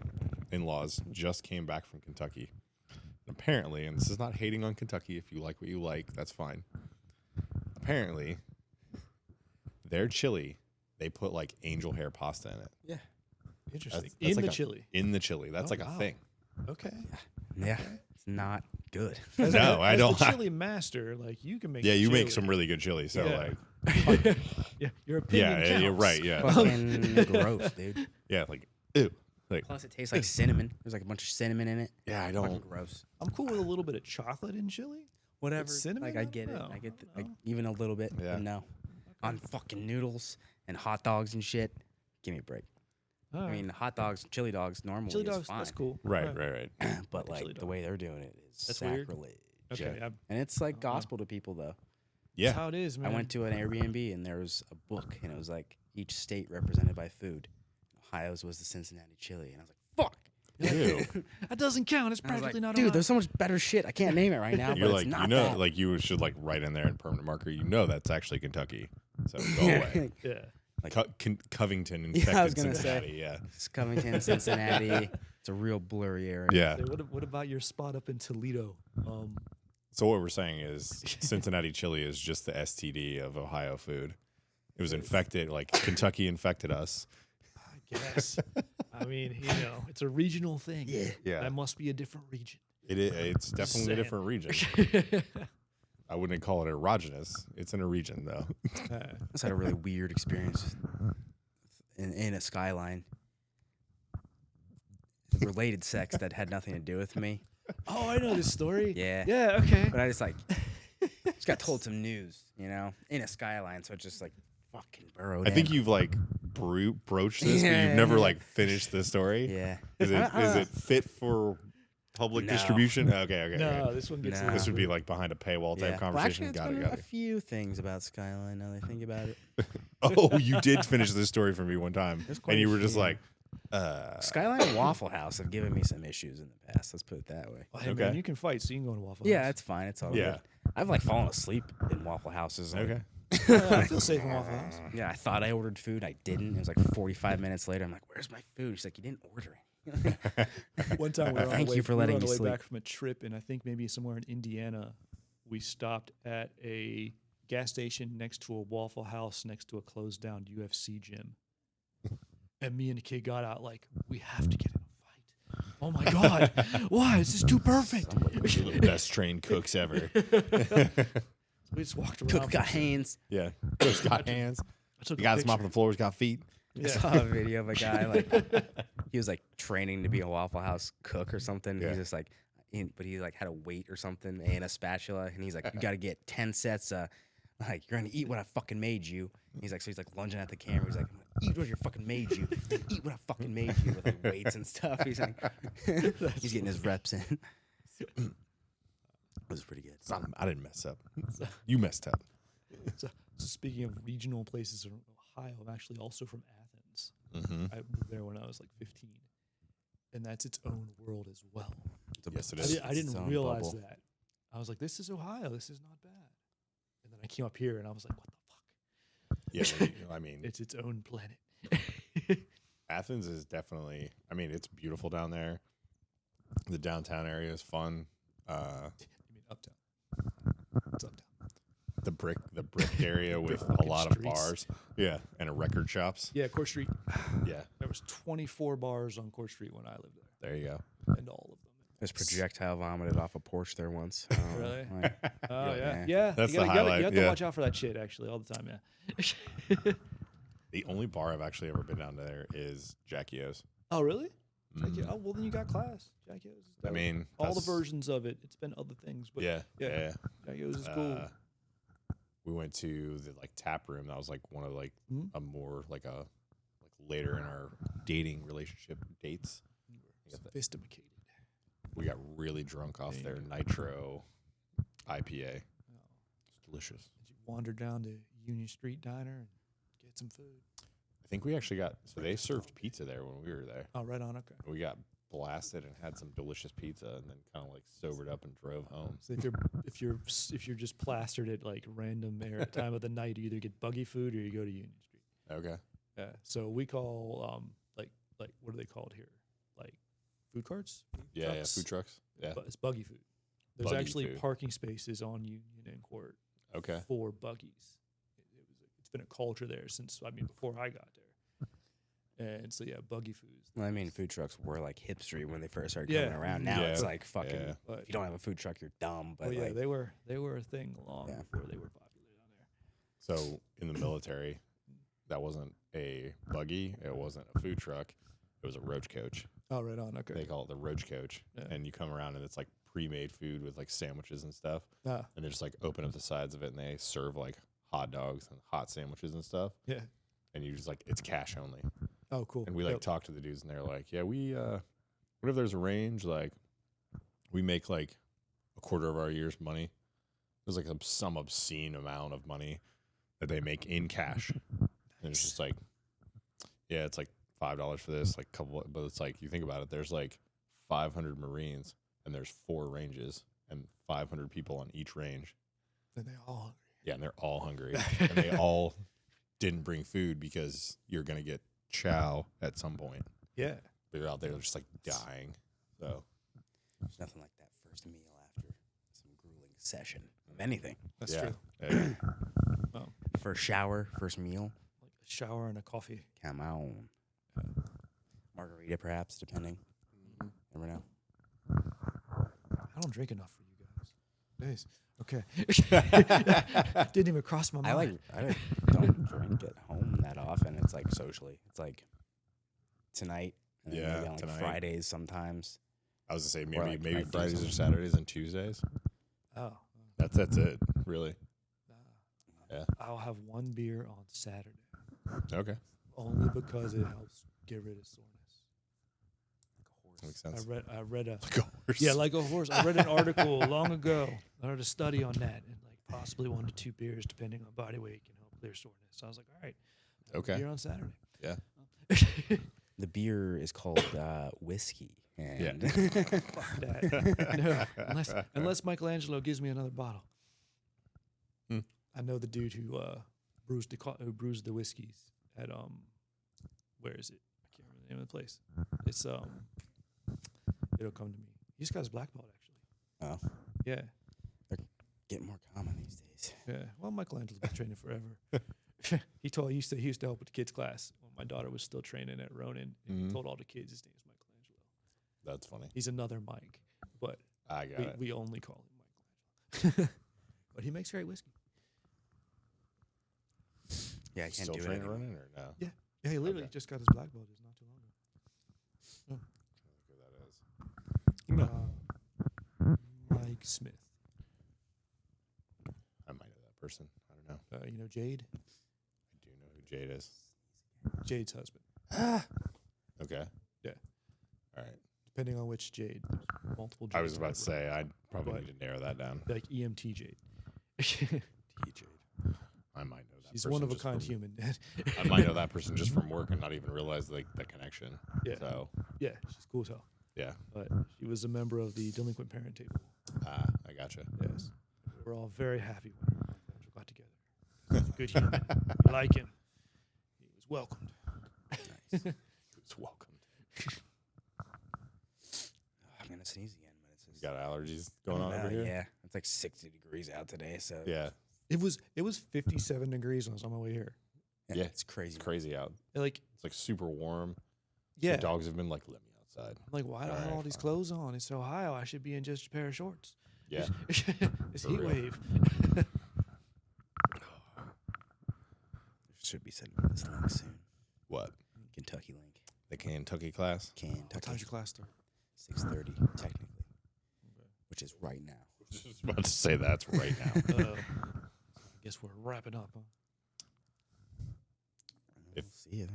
in-laws, just came back from Kentucky. Apparently, and this is not hating on Kentucky. If you like what you like, that's fine. Apparently, their chili, they put like angel hair pasta in it. Yeah. Interesting. That's In like the a- chili. In the chili, that's Oh, like wow. a thing. Okay. Yeah. It's not good. As No, I as don't- The chili master, like you can make. Yeah, you make chili. some really good chili. So Yeah. like, Yeah, your opinion yeah, you're counts. right. Yeah, Fucking gross, dude. yeah, like ew. Like, Plus, it tastes like cinnamon. There's like a bunch of cinnamon in it. yeah, I Fucking don't. gross. I'm cool with a little bit of chocolate in chili. Whatever. cinnamon? Like I I don't get it. know. I get I don't know. even a little bit. Yeah. But no. On fucking noodles and hot dogs and shit. Give me a break. All I right. mean, hot dogs, chili dogs normally chili is dogs, fine. that's cool. Right, right. But like chili like the dog. way they're doing it is That's weird. sacrilege. Okay, Yeah. And it's like don't know. gospel to people though. Yeah. that's how it is, man. I went to an Airbnb and there was a book and it was like each state represented by food. Ohio's was the Cincinnati chili, and I was like, "Fuck." Ew. That doesn't count. It's I was practically like, not. dude, Ohio. there's so much better shit. I can't name it right now, You're but like, it's not you know, that. like you should like write in there in permanent marker. You know that's actually Kentucky. So go away. Yeah. Like- Covington Yeah, I was infected gonna say. Cincinnati. Yeah. It's Covington, Cincinnati. It's a real blurry area. Yeah. Say, what about your spot up in Toledo? So what we're saying is Cincinnati chili is just the STD of Ohio food. It was infected, like Kentucky infected us. I guess. I mean, it's a regional thing. Yeah. That must be a different region. It's definitely a saying. different region. I wouldn't call it erogenous. It's in a region though. I just had a really weird experience in a Skyline. Related sex that had nothing to do with me. Oh, I know this story. Yeah. Yeah. Okay. But I just just got told some news, in a Skyline. So it just like fucking burrowed I think in. you've like broached this, but Yeah. you've never like finished the story. Yeah. Is it fit for public No. distribution? Okay. No, this one gets. No. This would be like behind a paywall type Yeah. conversation. Well, actually, it's got been it. a few things about Skyline now that I think about it. Oh, you did finish this story for me one time, There's quite and a you were just few. like, Skyline and Waffle House have given me some issues in the past. Let's put it that way. Oh, hey, Okay. man, you can fight, so you can go to Waffle Yeah, House. it's fine. It's all Yeah. good. I've like fallen asleep in Waffle Houses. Like, okay. I feel safe in Waffle House. Yeah, I thought I ordered food. I didn't. It was like 45 minutes later. I'm like, "Where's my food?" She's like, "You didn't order it." One time we were on Thank the way, you for we were letting on me the way sleep. back from a trip, and I think maybe somewhere in Indiana, we stopped at a gas station next to a Waffle House next to a closed down UFC gym. And me and the kid got out like, we have to get in a fight. Oh my God. Why? This is too perfect. You're the best trained cooks ever. We just walked around. Cook for- got hands. Yeah. Cook's got hands. I took You a guys picture. mopping the floors, got feet. I Yeah. saw a video of a guy like he was like training to be a Waffle House cook or something. Yeah. He's just like, but he like had a weight or something and a spatula, and he's like, "You got to get 10 sets. Like you're gonna eat what I fucking made you." He's like, so he's like lunging at the camera. He's like, "I'm gonna eat what I fucking made you. Eat what I fucking made you," with like weights and stuff. He's like, he's getting his reps in. It was pretty good. I didn't mess up. You messed up. So speaking of regional places in Ohio, I'm actually also from Athens. Mm-hmm. I moved there when I was like 15. And that's its own world as well. Yes, it I, is. I It's its didn't own realize bubble. that. I was like, this is Ohio. This is not bad. And then I came up here and I was like, what the fuck? Yeah, I mean, It's its own planet. Athens is definitely. I mean, it's beautiful down there. The downtown area is fun. You mean uptown? It's uptown. The brick area with a fucking lot of streets. bars. Yeah, and a record shops. Yeah, Court Street. Yeah, There was 24 bars on Court Street when I lived there, there you go. and all of them. There's projectile vomited off a porch there once. Really? Like, Oh Yeah. yeah. That's you the gotta, highlight, You have to yeah. watch out for that shit actually all the time. Yeah. The only bar I've actually ever been down there is Jackie O's. Oh really? Mhm. Oh well, then you got class. Jackie O's is I dope. mean, all the that's- versions of it. It's been other things, but Yeah, yeah. yeah. Jackie O's is cool. We went to the like tap room. That was like one of like Mhm. a more like later in our dating relationship dates. Sophisticated. We got really drunk off their Nitro IPA. It's delicious. Did you wander down to Union Street Diner and get some food? I think we actually got they served pizza there when we were there. Oh, right on. Okay. We got blasted and had some delicious pizza, and then kind of like sobered up and drove home. So if you're just plastered at like random time of the night, you either get buggy food or you go to Union Street. Okay. Yeah. So we call like what are they called here? Like food carts? Yeah, Trucks? food trucks. Yeah. But it's buggy food. There's Buggy actually food. parking spaces on Union and Court Okay. for buggies. It's been a culture there since before I got there. And so yeah, buggy foods. well, I mean, food trucks were like hipstery when they first started Yeah. coming around. Now it's Yeah. like fucking. Yeah. But If you don't have a food truck, you're dumb. But oh yeah, like, they were a thing long Yeah. before they were popular down there. So in the military, that wasn't a buggy. It wasn't a food truck. It was a roach coach. Oh, right on. They Okay. call it the roach coach. Yeah. And you come around and it's like pre-made food with like sandwiches and stuff. Ah, And they just like open up the sides of it and they serve like hot dogs and hot sandwiches and stuff. yeah. And you just like, it's cash only. Oh, cool. And we like Yep. talk to the dudes and they're like, yeah, we, whenever there's a range, like we make like a quarter of our year's money. There's like some obscene amount of money that they make in cash. And it's just like, yeah, it's like $5 for this, like couple, but it's like, you think about it, there's like 500 Marines and there's 4 ranges and 500 people on each range. And they all hungry. Yeah, and they're all hungry. And they all didn't bring food because you're going to get chow at some point. Yeah. They're out there just like dying. So, There's nothing like that first meal after some grueling session of anything. That's yeah. true. Yeah. Well, First shower, first meal. like a shower and a coffee. Come on. Margarita, perhaps, depending. Never know. I don't drink enough for you guys. Nice. Okay. Didn't even cross my mind. I don't drink at home that often. It's like socially. It's like tonight. And then Yeah, maybe on like tonight. Fridays sometimes. I was going to say Or, maybe like, maybe might do Fridays or something. Saturdays and Tuesdays. Oh. That's it, really. Yeah. I'll have one beer on Saturday, Okay. only because it helps get rid of soreness. Makes sense. I read a Like a horse. yeah, like a horse. I read an article long ago. I read a study on that, and like possibly 1 to 2 beers, depending on body weight, can help clear soreness. So I was like, all right, Okay. beer on Saturday. Yeah. The beer is called whiskey. And Fuck that. No, unless Michelangelo gives me another bottle. Hmm. I know the dude who brews the whiskeys at where is it? I can't remember the name of the place. It's it'll come to me. He's got his black belt actually. Oh, Yeah, getting more common these days. yeah. Well, Michelangelo's been training forever. he used to help with the kids class when my daughter was still training at Ronin. And he Mhm. told all the kids his name's Michelangelo. That's funny. He's another Mike, but I got it. we only call him Michelangelo. But he makes great whiskey. Yeah, I can't Still do it training anymore. running or no? Yeah, he literally Okay. just got his black belt just not too long ago. Who that is. Mike Smith. I might know that person. I don't know. You know Jade? I do know who Jade is. Jade's husband. Okay. Yeah. All right. Depending on which Jade. There's multiple Jades. I was about to say I probably But- need to narrow that down. Like EMT Jade. Jade. I might know that. She's person one of a just kind from- human. I might know that person just from work and not even realize like the connection. Yeah. So Yeah, she's cool as hell. yeah. But she was a member of the delinquent parent table. I gotcha. Yes. We're all very happy when Michelangelo got together. He's a good human. We like him. He was welcomed. Nice. It's welcomed. I'm gonna sneeze again, but it's just You got allergies going on over here? Yeah, it's like 60 degrees out today, so Yeah. It was 57 degrees when I was on my way here. Yeah. it's crazy. It's crazy out. Like, It's like super warm. yeah. The dogs have been like, let me outside. I'm like, why do I have Alright, all these fine. clothes on? It's Ohio. I should be in just a pair of shorts. Yeah. This For heat real. wave. Should be sending me this link soon. What? Kentucky link. The Kentucky class? What Kentucky. time's your class start? 6:30 technically, which is right now. I was about to say that's right now. I guess we're wrapping up. Huh? If- We'll see you.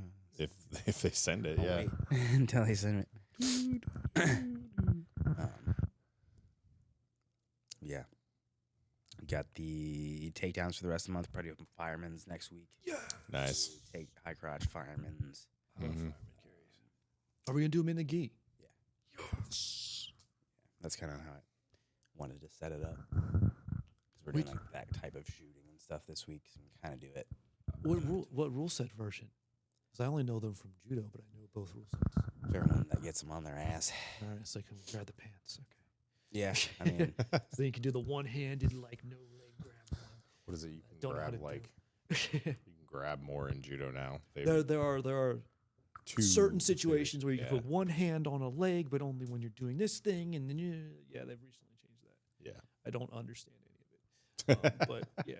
if they send it, I'll yeah. wait until they send it. Yeah. We got the takedowns for the rest of the month. Probably open firemen's next week. Yeah. Nice. Take high crotch firemen's. Mhm. Are we gonna do them in the gi? That's kind of how I wanted to set it up. Because we're We doing like that type of shooting and stuff this week. So we kind of do it. What rule set version? Because I only know them from judo, but I know both rule sets. Whichever one that gets them on their ass. All right, so I can grab the pants. Okay. Yeah. I mean, So then you can do the one-handed, like no leg grab What is it? You can Don't know how to grab do like one. you can grab more in judo now. there are two certain situations where you yeah. can put one hand on a leg, but only when you're doing this thing, and then they've recently changed that. Yeah. I don't understand any of it, but yeah,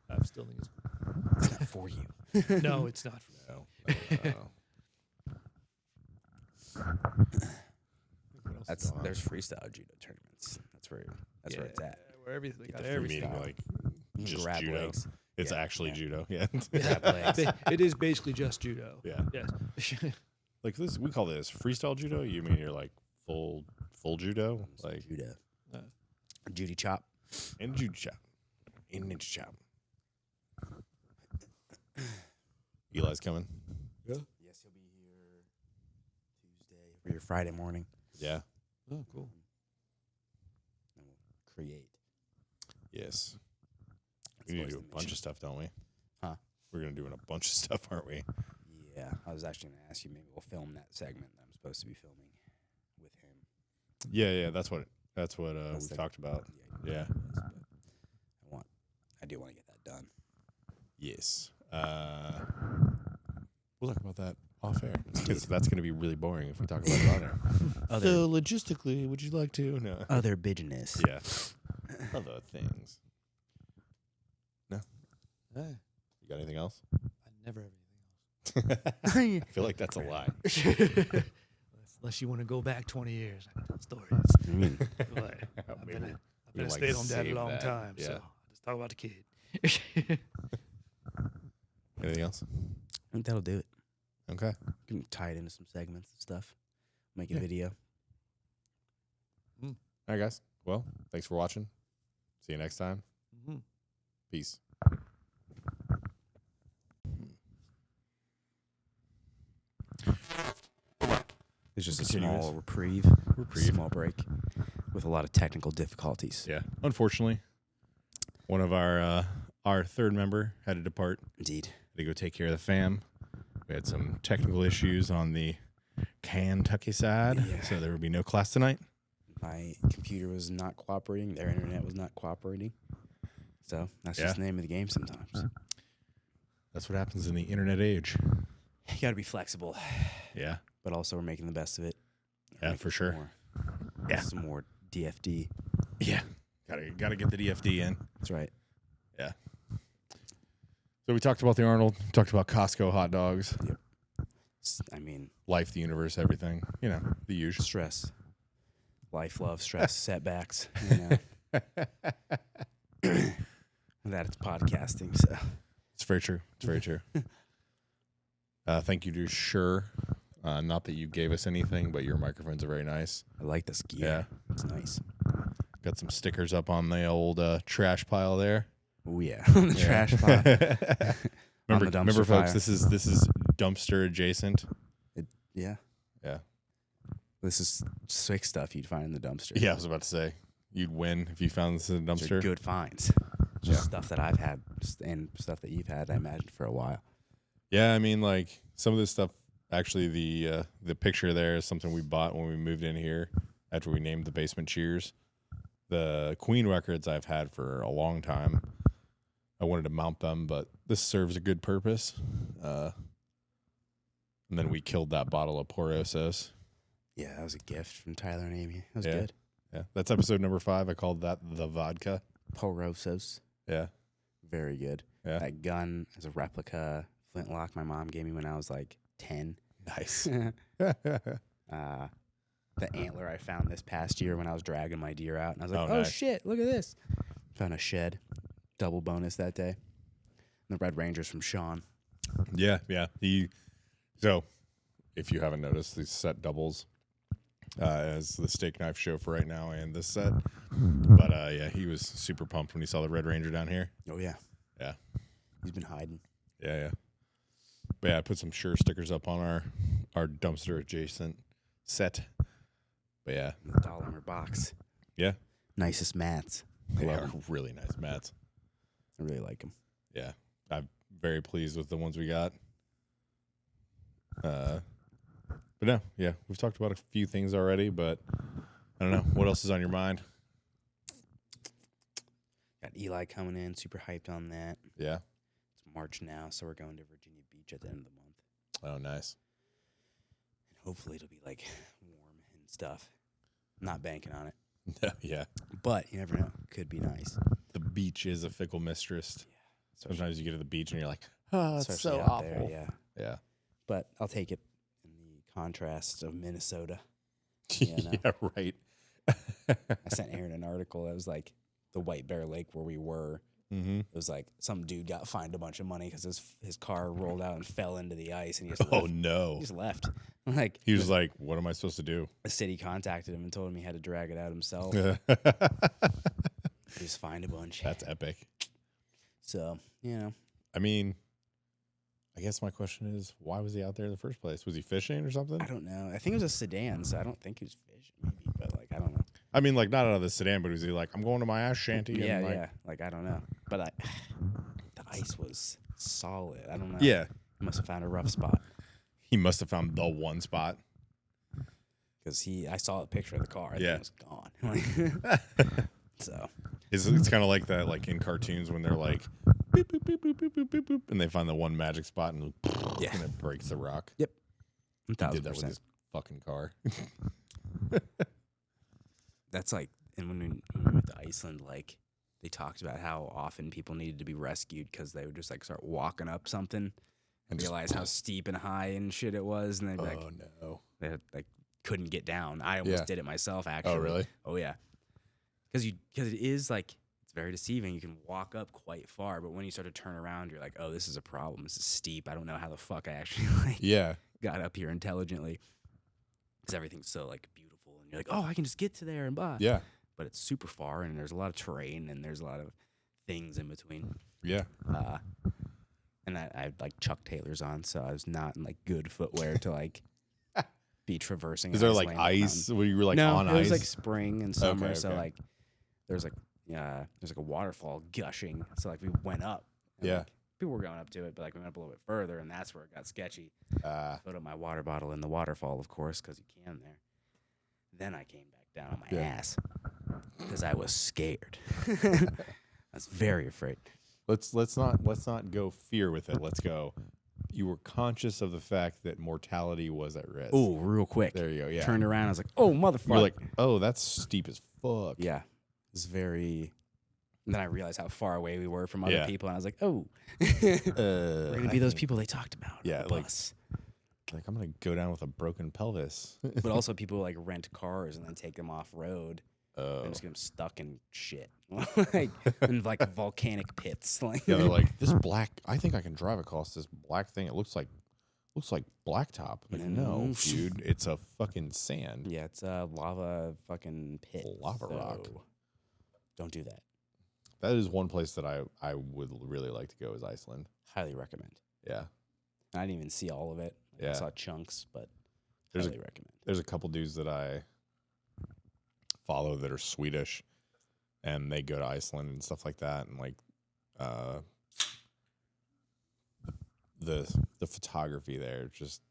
I still think it's not for you. it's no, it's not for me. No. What else is That's going on? there's freestyle judo tournaments. That's where it's at. Where everything, Get got the free everything. Meaning style. like You can just grab judo. legs. It's Yeah, actually yeah. judo. Yeah. Grab legs. It is basically just judo. Yeah. Yes. Like this, we call this freestyle judo. You mean you're like full judo, like judo. Uh. Judy chop. and judo chop, and ninja chop. Eli's coming. Yes, he'll be here Tuesday for your Friday morning. Yeah. Oh, cool. And we'll create. Yes. That's We need to always do the a bunch mission. of stuff, don't we? Huh? We're gonna do a bunch of stuff, aren't we? Yeah, I was actually going to ask you. Maybe we'll film that segment that I'm supposed to be filming with him. Yeah. That's what That's we the- talked about. The idea Yeah. was, but I do want to get that done. Yes. We'll talk about that off air because that's gonna be really boring if we talk about it on air. Other So logistically, would you like to? No. other business. Yeah. Other things. Hey, You got anything else? I never have anything I feel like that's a lie. else. Unless you want to go back 20 years, I can tell stories. But I've Maybe been a we'd like to stay-at-home dad a save long that. time, Yeah. so I just talk about the kid. Anything else? I think that'll do it. Okay. You can tie it into some segments and stuff. Make a Yeah. video. All right, guys. Well, thanks for watching. See you next time. Mhm. Peace. It's just a Continuous. small reprieve. Reprieve. Small break with a lot of technical difficulties. Yeah. Unfortunately, one of our third member had to depart. Indeed. Had to go take care of the fam. We had some technical issues on the Kentucky side, Yeah. so there would be no class tonight. My computer was not cooperating. Their internet was not cooperating. So that's just the name of the game sometimes. That's what happens in the internet age. You got to be flexible, Yeah. but also we're making the best of it. Yeah, Making for some sure. more- Yeah. Some more DFD. Yeah. Gotta get the DFD in. That's right. So we talked about the Arnold, talked about Costco hot dogs, I mean, life, the universe, everything. You know, the usual. stress. Life, love, stress, setbacks. You know. That it's podcasting, so It's very true. It's very true. Thank you to Shure. Not that you gave us anything, but your microphones are very nice. I like this gear. Yeah. It's nice. Got some stickers up on the old trash pile there. Oh yeah, on the trash pile. remember, the dumpster remember, folks. fire. This is dumpster adjacent. Yeah. Yeah. This is sick stuff you'd find in the dumpster. Yeah, I was about to say you'd win if you found this in a These are dumpster. good finds. Just Yeah. stuff that I've had and stuff that you've had, I imagine, for a while. Yeah, I mean, like some of this stuff. Actually, the picture there is something we bought when we moved in here after we named the basement Cheers. The Queen records I've had for a long time. I wanted to mount them, but this serves a good purpose. And then we killed that bottle of Porosos. Yeah, that was a gift from Tyler and Amy. That was Yeah. good. Yeah, that's episode number 5. I called that the vodka. Porosos. Yeah, Very good. yeah, That gun is a replica flintlock my mom gave me when I was like 10. nice. The antler I found this past year when I was dragging my deer out. And I was like, Oh, oh, nice. shit, look at this. Found a shed. Double bonus that day. And the Red Ranger's from Sean. Yeah. So, if you haven't noticed, these set doubles as the steak knife show for right now and this set. But yeah, he was super pumped when he saw the Red Ranger down here. Oh, yeah. Yeah. He's been hiding. Yeah. But yeah, I put some Shure stickers up on our dumpster adjacent set. But yeah, In the Dollar box. Yeah. Nicest mats. they Love are 'em. really nice mats. I really like them. Yeah, I'm very pleased with the ones we got. But no, yeah, we've talked about a few things already, but I don't know what else is on your mind. Got Eli coming in. Super hyped on that. Yeah. It's March now, so we're going to Virginia Beach at the end of the month. Oh, nice. And hopefully it'll be like warm and stuff. Not banking on it. Yeah, But you never know. Could be nice. the beach is a fickle mistress. Especially- Sometimes you get to the beach and you're like, oh, it's especially so out awful. there, yeah. Yeah. But I'll take it in the contrast of Minnesota. Yeah, no. Yeah, right. I sent Aaron an article that was like the White Bear Lake where we were. Mm-hmm. It was like some dude got fined a bunch of money because his car rolled out and fell into the ice, and he just Oh left. no. He just left. Like He was like, "What am I supposed to do?" the city contacted him and told him he had to drag it out himself. He was fined a bunch. That's epic. So I mean, I guess my question is, why was he out there in the first place? Was he fishing or something? I don't know. I think it was a sedan, so I don't think he was fishing. Maybe, but like I don't know. I mean, like not out of the sedan, but was he like, I'm going to my ass shanty? Yeah, and like, yeah. Like I don't know, but the ice was solid. I don't know. Yeah. He must have found a rough spot He must have found the one spot. because I saw a picture of the car. Yeah. It was gone. So It's kind of like that, like in cartoons when they're like, beep, boop, beep, boop, beep, boop, beep, boop, and they find the one magic spot and, Yeah. and it breaks the rock. Yep. He did that with 1,000%. his fucking car. That's like, and when we went to Iceland, like they talked about how often people needed to be rescued because they would just like start walking up something and just- realize how steep and high and shit it was, and they'd be like, no. they like couldn't get down. I almost Yeah. did it myself, actually. Oh, really? Oh yeah, because it is like it's very deceiving. You can walk up quite far, but when you start to turn around, you're like, oh, this is a problem. This is steep. I don't know how the fuck I actually like Yeah. got up here intelligently, because everything's so like beautiful, and you're like, oh, I can just get to there and blah. Yeah. But it's super far, and there's a lot of terrain, and there's a lot of things in between. Yeah. And I had like Chuck Taylors on, so I was not in like good footwear to like be traversing. Is an there like Icelandic ice? mountain. Were you like No, on it ice? was like spring and summer, so okay. like there's like a waterfall gushing. So like we went up. And, Yeah. like, people were going up to it, but like we went up a little bit further, and that's where it got sketchy. Put up my water bottle in the waterfall, of course, because you can there. Then I came back down on my Yeah. ass because I was scared. I was very afraid. let's not go fear with it. Let's go. You were conscious of the fact that mortality was at risk. Oh, real quick. There you go. Yeah. Turned around. I was like, oh, motherfucker. You're like, oh, that's steep as fuck. yeah. It's very. And then I realized how far away we were from other Yeah. people, and I was like, oh, we're going to be I those think- people they talked about. on Yeah, the like- bus. Like I'm gonna go down with a broken pelvis. But also people like rent cars and then take them off road Oh. and just get them stuck in shit. Like, in like volcanic pits. Like, Yeah, they're like this black. I think I can drive across this black thing. It looks like blacktop. Like, no, Mhm. dude, it's a fucking sand. yeah, it's a lava fucking pit. Lava rock. so Don't do that. That is one place that I would really like to go is Iceland. Highly recommend. Yeah, I didn't even see all of it. Yeah. I saw chunks, but There's a- highly recommend. there's a couple dudes that I follow that are Swedish, and they go to Iceland and stuff like that, and like the photography there, just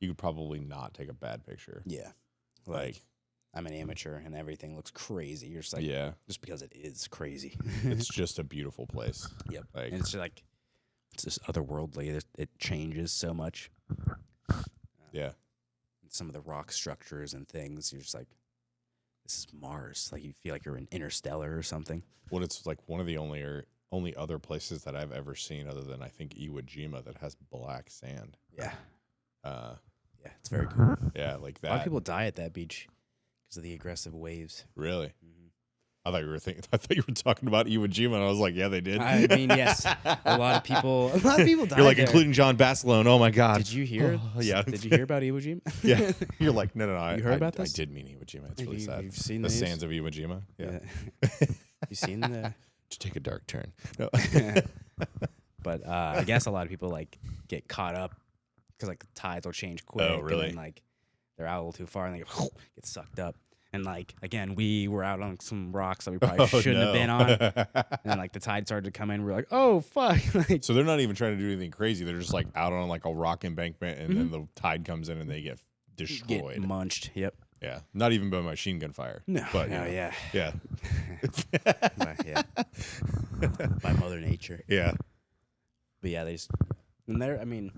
you could probably not take a bad picture. Yeah. Like, I'm an amateur and everything looks crazy. You're just like, yeah, just because it is crazy. it's just a beautiful place. Yep. Like, And it's just like, it's just otherworldly. It changes so much. yeah, Some of the rock structures and things, you're just like, this is Mars. Like you feel like you're in Interstellar or something. when it's like one of the only other places that I've ever seen, other than I think Iwo Jima, that has black sand. Yeah. Uh, Yeah. It's very cool. yeah, like A lot of that. people die at that beach because of the aggressive waves. Really? Mhm. I thought you were talking about Iwo Jima, and I was like, yeah, they did. I mean, yes. A lot of people died. You're like, there. including John Basilone. Oh my God. Did you hear? Oh, yeah. Did you hear about Iwo Jima? Yeah. You're like, no. You heard about I this? did mean Iwo Jima. It's Have really you- sad. you've seen the the news? sands of Iwo Jima. Yeah. You seen the? To take a dark turn. No. But I guess a lot of people like get caught up because like the tides will change quick. Oh, really? And then, like they're out a little too far and they get sucked up. And like again, we were out on some rocks that we probably shouldn't have been on. And then like the tide started to come in. We're like, oh fuck! Like, So they're not even trying to do anything crazy. They're just like out on like a rock embankment, and then Mm-hmm. the tide comes in and they get destroyed. get munched. Yep. Yeah. Not even by machine gun fire. No. But, no. you know, Yeah. Yeah. But, yeah. By Mother Nature. Yeah. But yeah, they just and there. I mean,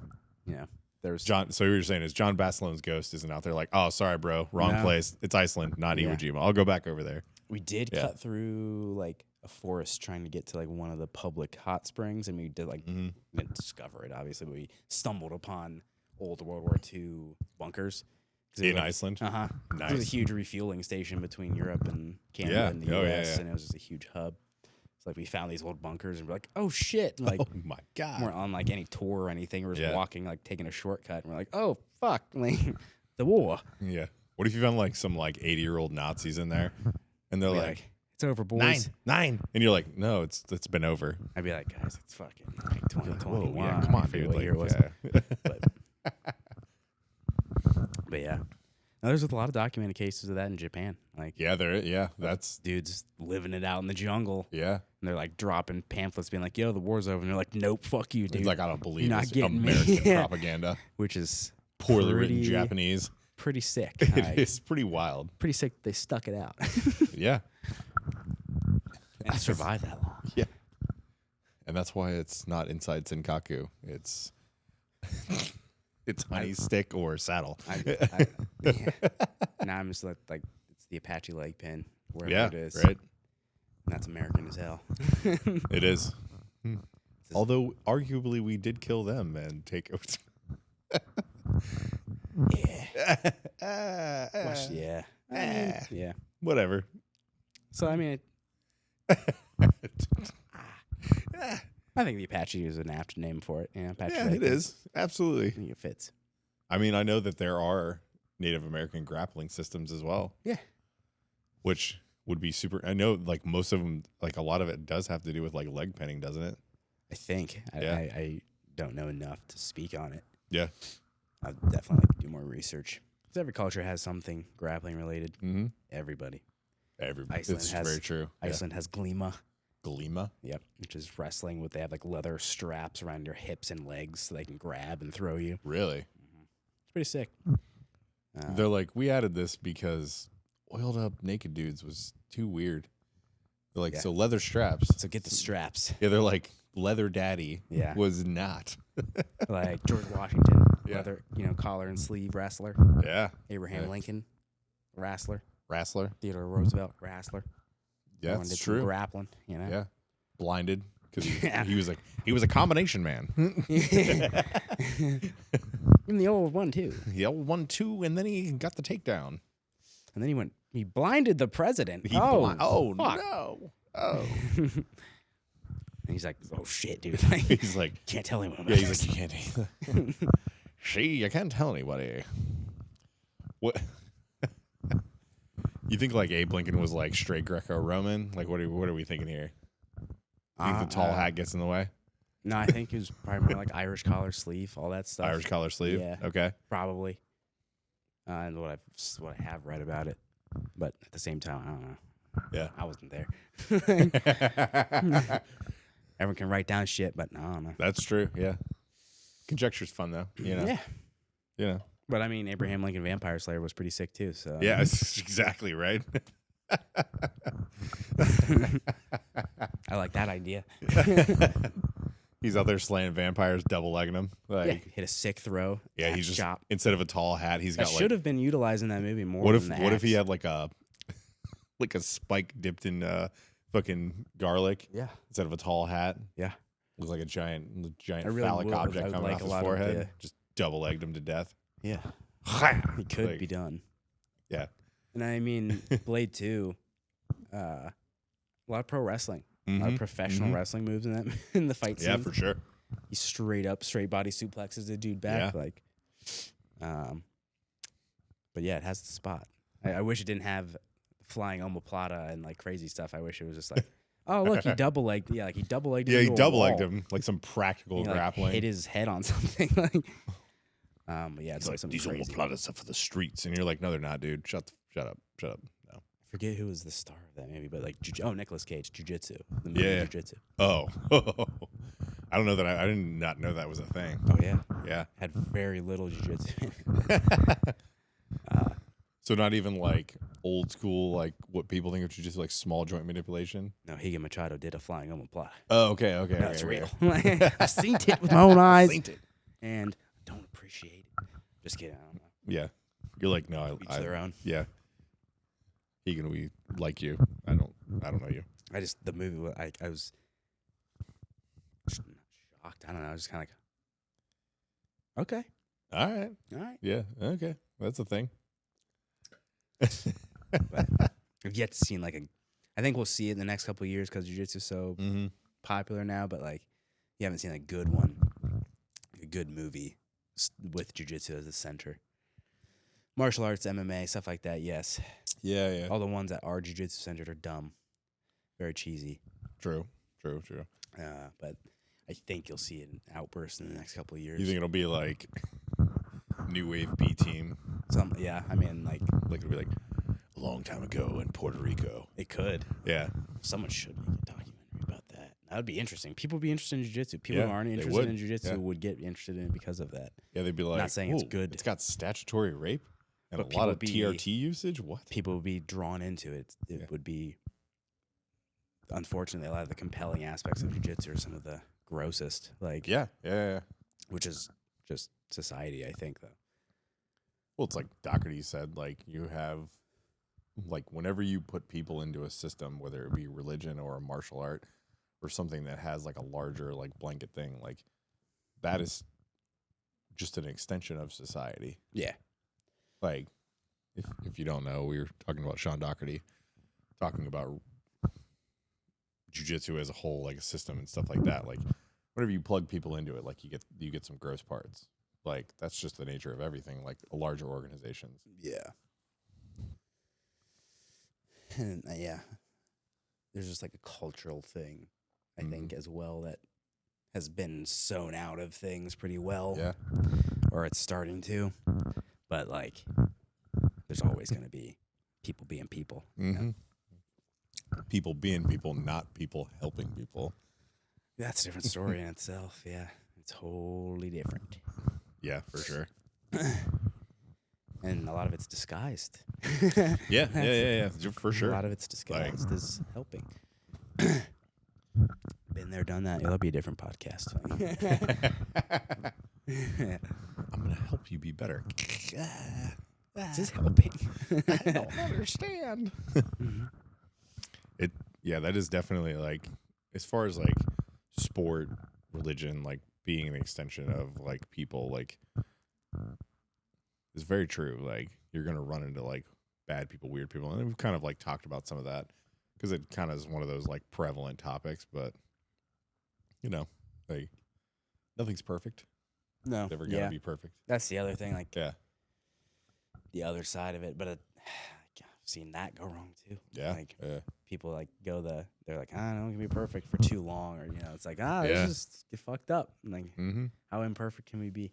you know, there's John. So what you're saying is John Basilone's ghost isn't out there like, oh, sorry, bro, wrong No. place. It's Iceland, not Yeah. Iwo Jima. I'll go back over there. We did Yeah. cut through like a forest trying to get to like one of the public hot springs, and we did like Mm-hmm. we didn't discover it obviously, but we stumbled upon old World War II bunkers. In Iceland. Uh-huh. There was Nice. a huge refueling station between Europe and Canada Yeah. and the Oh, yeah, US, yeah. and it was just a huge hub. It's like we found these old bunkers and we're like, oh shit. Like Oh my god. we're on like any tour or anything. We're just Yeah. walking, like taking a shortcut, and we're like, oh fuck, like the war. Yeah. What if you found like some like 80-year-old Nazis in there, and they're Be like, it's over, boys. nine, and you're like, no, it's been over. I'd be like, guys, it's fucking like You're like, 2021. whoa, yeah, come on, I forget dude. what Like, year it was. yeah. But yeah, now, there's a lot of documented cases of that in Japan. Like That's dudes living it out in the jungle, yeah. and they're like dropping pamphlets, being like, "Yo, the war's over," and they're like, "Nope, fuck you, dude." It's like I don't believe You're not this getting me. American Yeah. propaganda. Which is Poorly written pretty- Japanese. pretty sick. It Like, is pretty wild. pretty sick. That they stuck it out Yeah. and survived that long. Yeah. And that's why it's not inside Senkaku. It's it's honey stick or saddle. Yeah. Now I'm just like it's the Apache leg pin, wherever Yeah, it is. right. And that's American as hell. It is. Although arguably we did kill them and take Yeah. yeah. Yeah. I mean, yeah. Whatever. So I mean, I think the Apache is an apt name for it. Yeah, Apache. Yeah, leg it pin. is. Absolutely. I think it fits. I mean, I know that there are Native American grappling systems as well. Yeah. Which would be super. I know, like, most of them, like, a lot of it does have to do with, like, leg pinning, doesn't it? I think. Yeah. I don't know enough to speak on it. Yeah. I'd definitely like to do more research. Because every culture has something grappling related. Mm-hmm. Everybody. Everybody. Iceland It's has- very true. Iceland has glima. Glima. Yep. Which is wrestling with, they have like leather straps around your hips and legs so they can grab and throw you. Really? It's pretty sick. They're like, we added this because oiled up naked dudes was too weird. They're like, Yeah. so leather straps. So get the straps. Yeah, they're like, leather daddy Yeah. was not. Like George Washington, Yeah. leather, collar and sleeve wrestler. Yeah. Abraham Yeah. Lincoln, wrestler. Wrestler. Theodore Roosevelt, wrestler. Yeah, Everyone that's did some true. grappling, you know? Yeah. Blinded. Because Yeah. he was a combination man. In the old one, too. He held 1-2, and then he got the takedown. And then he blinded the president. He fuck. no. Oh. And he's like, oh shit, dude. Like, He's like, can't tell anyone yeah, about he's this. like, you can't. See, I can't tell anybody. What? You think like Abe Lincoln was like straight Greco-Roman? Like, what are we thinking here? You think the tall hat gets in the way? No, I think it was probably more like Irish collar, sleeve, all that stuff. Irish collar sleeve. Yeah. Okay. Probably. And what I have read about it. But at the same time, I don't know. Yeah. I wasn't there. Everyone can write down shit, but I don't know. That's true. Yeah. Conjecture's fun though. You know. Yeah. You know. But I mean, Abraham Lincoln Vampire Slayer was pretty sick too. So Yeah. That's exactly right. I like that idea. He's out there slaying vampires, double legging them. Yeah, Like, hit a sick throw. yeah, axe he's just chop. instead of a tall hat, he's That got should like. have been utilized in that movie more. What if than the what if he axe. had like a spike dipped in fucking garlic Yeah, instead of a tall hat? yeah. Looks like a giant I really phallic would. I object would coming like off a his lot of forehead. the- Just double legged him to death. Yeah, it could Like, be done. Yeah. And I mean, Blade 2, a lot of pro wrestling, a lot of Mhm, professional mhm. wrestling moves in that in the fight Yeah, scene. for sure. He straight body suplexes the dude back, Yeah. like. But yeah, it has the spot. I wish it didn't have flying omoplata and like crazy stuff. I wish it was just like, oh look, he double legged. Yeah, like he double legged. Yeah, he double legged him like some practical He, like, grappling. hit his head on something. Like, but yeah, it's It's like like something these crazy. omoplatas are for the streets, and you're like, no, they're not, dude. Shut up. No. I forget who was the star of that movie, but like, Nicolas Cage, Jiu-Jitsu. The movie Yeah. Jiu-Jitsu. Oh, I don't know that. I did not know that was a thing. Oh yeah, Yeah. had very little Jiu-Jitsu. So not even like old school, like what people think of just like small joint manipulation. No, Higa Machado did a flying omoplata. Oh, okay. That's okay. real. I've seen it with my own eyes, Seen it. and I don't appreciate it. Just kidding. I don't know. Yeah, you're like, no, Each their own. Yeah, Egan, we like you. I don't know you. I just the movie. I was just not shocked. I don't know. I was just kind of like, okay, All right. All right. Yeah. Okay. That's a thing. But I've yet to see like I think we'll see it in the next couple of years because jiu-jitsu is so Mm-hmm. popular now. But like, you haven't seen a good one, a good movie with jiu-jitsu as the center. Martial arts, MMA, stuff like that. Yes, Yeah. Yeah. all the ones that are jiu-jitsu centered are dumb, very cheesy. True. But I think you'll see an outburst in the next couple of years. You think it'll be like new wave B team? Yeah. I mean, like Like it'll be like a long time ago in Puerto Rico. it could. Yeah. Someone should make a documentary about that. That would be interesting. People would be interested in jiu-jitsu. People Yeah, who aren't they interested would. in jiu-jitsu Yeah. would get interested in it because of that. Yeah. They'd be like, saying it's "Ooh, good." It's got statutory rape and But a people lot of be- TRT usage. What? People would be drawn into it. It Yeah. would be, unfortunately, a lot of the compelling aspects of jiu-jitsu are some of the grossest, like, Yeah. Yeah. which is just society, I think, though. Well, it's like Doherty said, like you have, like whenever you put people into a system, whether it be religion or a martial art or something that has like a larger like blanket thing, like that is just an extension of society. Yeah. Like if you don't know, we were talking about Sean Doherty, talking about jiu-jitsu as a whole, like a system and stuff like that. Like whenever you plug people into it, like you get some gross parts. Like that's just the nature of everything, like a larger organizations. Yeah. And yeah, there's just like a cultural thing, I think, as well, that has been sewn out of things pretty well. Yeah. Or it's starting to. But like, there's always going to be people being people. Mm-hmm. People being people, not people helping people. That's a different story in itself. Yeah. It's totally different. Yeah, for sure. And a lot of it's disguised. Yeah, for sure. A lot of it's disguised as helping. Been there, done that. It'll be a different podcast. I'm gonna help you be better. This is helping. I don't understand. That is definitely like, as far as like sport, religion, like being an extension of like people, like it's very true. Like you're gonna run into like bad people, weird people, and we've kind of like talked about some of that because it kind of is one of those like prevalent topics. But you know, like nothing's perfect. No. Never gonna be perfect. That's the other thing, like Yeah. the other side of it. But I've seen that go wrong too. Yeah. Like Yeah. people like they're like, I don't know, it can be perfect for too long, or it's like, Yeah. this just get fucked up. And like, Mm-hmm. how imperfect can we be?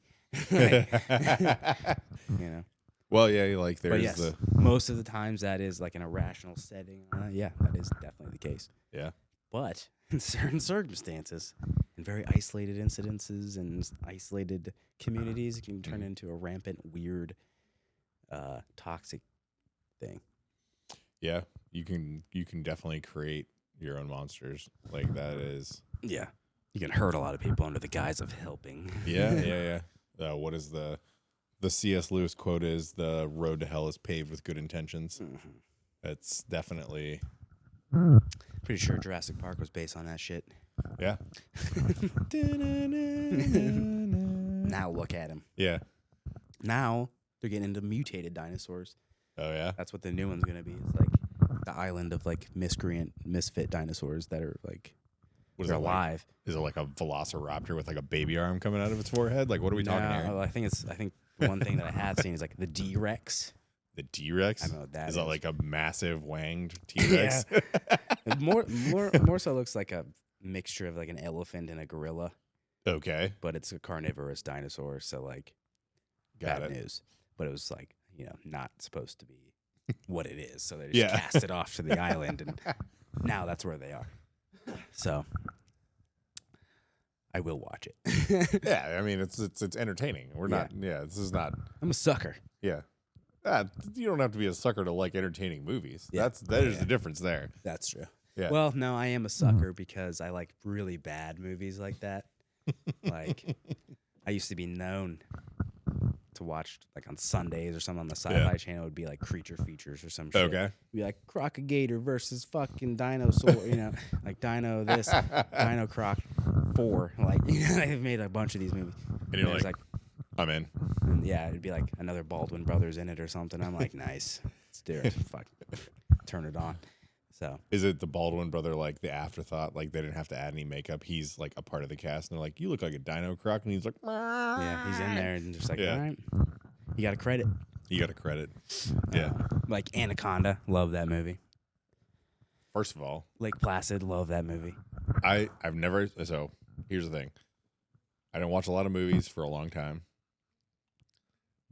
Like, Well, yeah, like But there's yes, the most of the times that is like in a rational setting. Yeah, that is definitely the case. yeah. But in certain circumstances, in very isolated incidences and isolated communities, it can turn into a rampant, weird, toxic thing. Yeah, you can definitely create your own monsters. Like that is Yeah. You can hurt a lot of people under the guise of helping. yeah. What is the C.S. Lewis quote is the road to hell is paved with good intentions. Mhm. It's definitely Pretty sure Jurassic Park was based on that shit. yeah. Now look at him. Yeah. Now they're getting into mutated dinosaurs. Oh yeah. That's what the new one's gonna be. It's like the island of like misfit dinosaurs that are like What is they're it like? alive. Is it like a velociraptor with like a baby arm coming out of its forehead? Like what are we talking here? I think one thing that I have seen is like the D-Rex. The T-Rex? I know what that Is that is. like a massive wanged T-Rex? It more so looks like a mixture of like an elephant and a gorilla, Okay. but it's a carnivorous dinosaur, so like Got bad it. news. But it was like, not supposed to be what it is. So they just Yeah. cast it off to the island, and now that's where they are. So I will watch it. Yeah, I mean it's entertaining. We're not this is not I'm a sucker. yeah. You don't have to be a sucker to like entertaining movies. Yeah. There's the difference there. That's true. Yeah. Well, no, I am a sucker because I like really bad movies like that. Like, I used to be known to watch like on Sundays or something on the Sci-Fi Channel. It would be like creature features or some shit. Okay. It'd be like Crocagator versus fucking dinosaur. Like Dino this, Dino Croc 4. Like they've made a bunch of these movies. And you're there's like, I'm in. And yeah, it'd be like another Baldwin Brothers in it or something. I'm like, nice. Let's do it. Fuck. Turn it on. So Is it the Baldwin brother, like the afterthought? Like they didn't have to add any makeup. He's like a part of the cast, and they're like, "You look like a dino croc," and he's like, yeah, he's in there and just like, Yeah. all right, you got a credit. "You got a credit." Yeah. Like Anaconda, love that movie. First of all, Lake Placid, love that movie. I've never. So here's the thing. I didn't watch a lot of movies for a long time,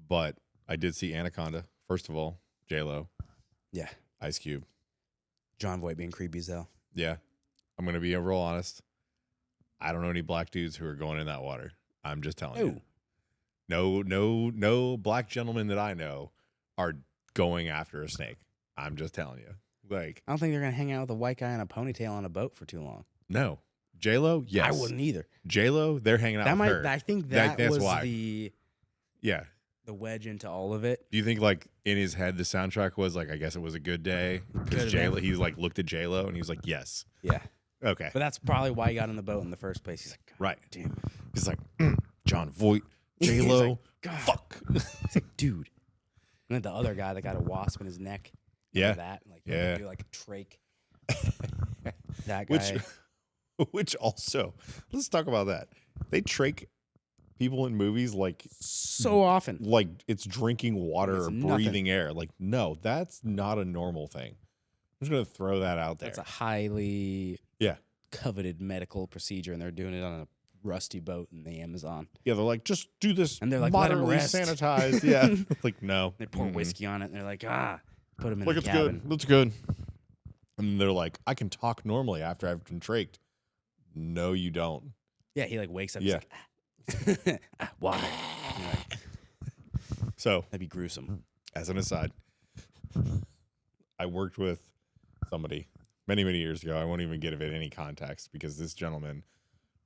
but I did see Anaconda. First of all, J-Lo, Yeah, Ice Cube. John Voight being creepy as hell. Yeah, I'm gonna be real honest. I don't know any black dudes who are going in that water. I'm just telling you. No black gentlemen that I know are going after a snake. I'm just telling you. Like, I don't think they're gonna hang out with a white guy in a ponytail on a boat for too long. no. J-Lo, yes. I wouldn't either. J-Lo, they're hanging out That with might. her. I think That- that that's was why. the Yeah. wedge into all of it. Do you think like in his head the soundtrack was like, I guess it was a good day? Because Could've J-Lo, been. he like looked at J-Lo and he was like, yes. Yeah, Okay. but that's probably why he got in the boat in the first place. He's like, God Right. damn it. He's like, John Voight, He's J-Lo, like, God. fuck. It's like, dude. And then the other guy that got a wasp in his neck. Yeah. Remember that? Like, Yeah. do like a trach. That guy. Which also, let's talk about that. They trach people in movies like so often. it's drinking water It's or nothing. breathing air. Like, no, that's not a normal thing. I'm just gonna throw that out there. That's a highly Yeah. coveted medical procedure, and they're doing it on a rusty boat in the Amazon. Yeah, they're like, just do this And they're like, let 'em moderately rest. sanitized. Yeah. Like, no. They pour Mm-mm. whiskey on it, and they're like, put him in Like, the it's cabin. good. That's good. And they're like, I can talk normally after I've been trached. No, you don't. Yeah, he like wakes up. Yeah. He's like, water. And you're like, So, that'd be gruesome. as an aside, I worked with somebody many, many years ago. I won't even give it any context because this gentleman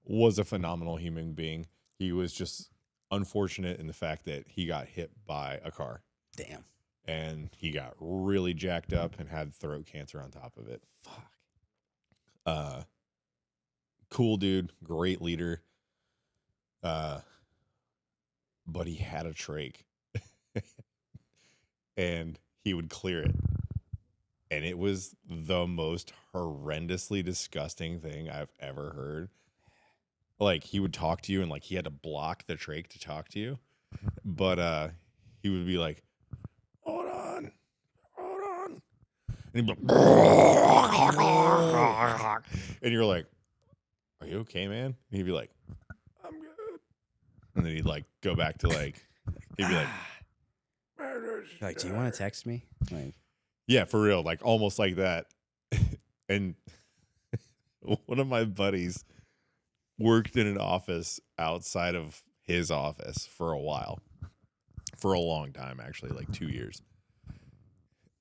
was a phenomenal human being. He was just unfortunate in the fact that he got hit by a car Damn. and he got really jacked up and had throat cancer on top of it. Fuck. Cool dude, great leader. But he had a trach and he would clear it. And it was the most horrendously disgusting thing I've ever heard. Like, he would talk to you and like he had to block the trach to talk to you. But he would be like, hold on. And he'd be like, and you're like, are you okay, man? And he'd be like, I'm good. And then he'd like go back to like, he'd be like, Like, do you want to text me? Like, yeah, for real, like almost like that. And one of my buddies worked in an office outside of his office for a while, for a long time, actually, like 2 years.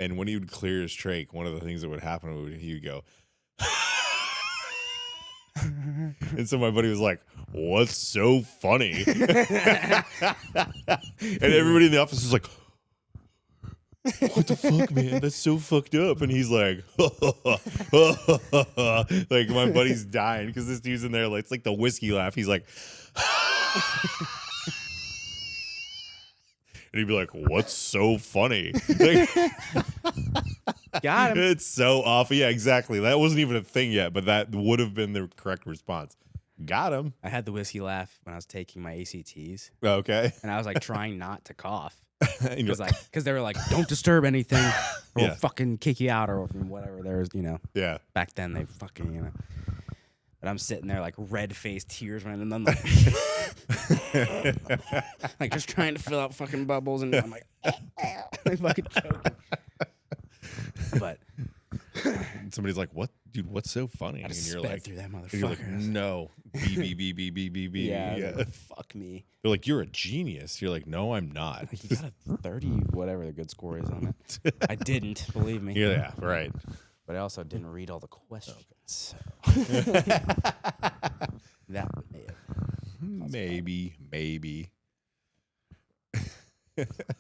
And when he would clear his trach, one of the things that would happen would he would go, and so my buddy was like, "What's so funny?" And everybody in the office was like, "What the fuck, man? That's so fucked up." And he's like, like my buddy's dying because this dude's in there. Like, it's like the whiskey laugh. He's like, and he'd be like, "What's so funny?" Like, got him. it's so awful. Yeah, exactly. That wasn't even a thing yet, but that would have been the correct response. Got him. I had the whiskey laugh when I was taking my ACTs, Okay. and I was like trying not to cough. And you're Because they were like, don't disturb anything, or Yeah. we'll fucking kick you out, or whatever. There's, yeah. back then they fucking, But I'm sitting there like red faced, tears running, and then like just trying to fill out fucking bubbles, and I'm like, like fucking choking. But Somebody's like, "What, dude? What's so funny?" I And just you're sped like, through that and you're like, motherfucker. "No, B." Yeah, Yeah. like, fuck me. They're like, "You're a genius." You're like, "No, I'm not." Like, you got a 30, whatever the good score is on it. I didn't, believe me. Yeah, right. But I also didn't read all the questions. So. That may have. Maybe.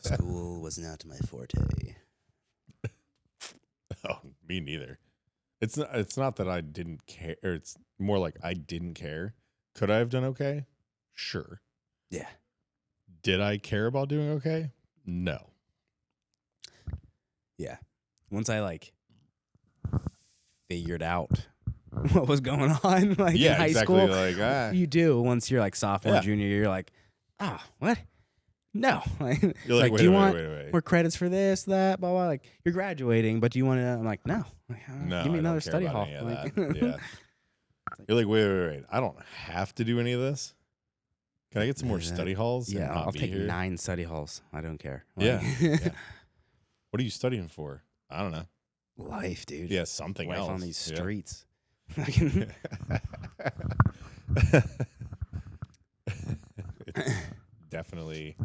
School was not my forte. Oh, me neither. It's not that I didn't care. Or it's more like I didn't care. Could I have done okay? Sure. Yeah. Did I care about doing okay? No. Yeah. Once I like figured out what was going on, like in high exactly. school, Like, you do. Once you're like sophomore, Yeah. junior, you're like, oh, what? No. Like, you're like, wait, do you wait, want wait. more credits for this, that, blah, blah? Like, you're graduating, but do you want to? I'm like, no. Like, No, give me I another don't care study about hall. any of Like- that. Yeah. You're like, wait. I don't have to do any of this. Can I get some more Yeah. study halls? and Yeah, not I'll be take here? 9 study halls. I don't care. Yeah, Like- yeah. What are you studying for? I don't know. Life, dude. Yeah, something Life else on these Yeah. streets. It's definitely.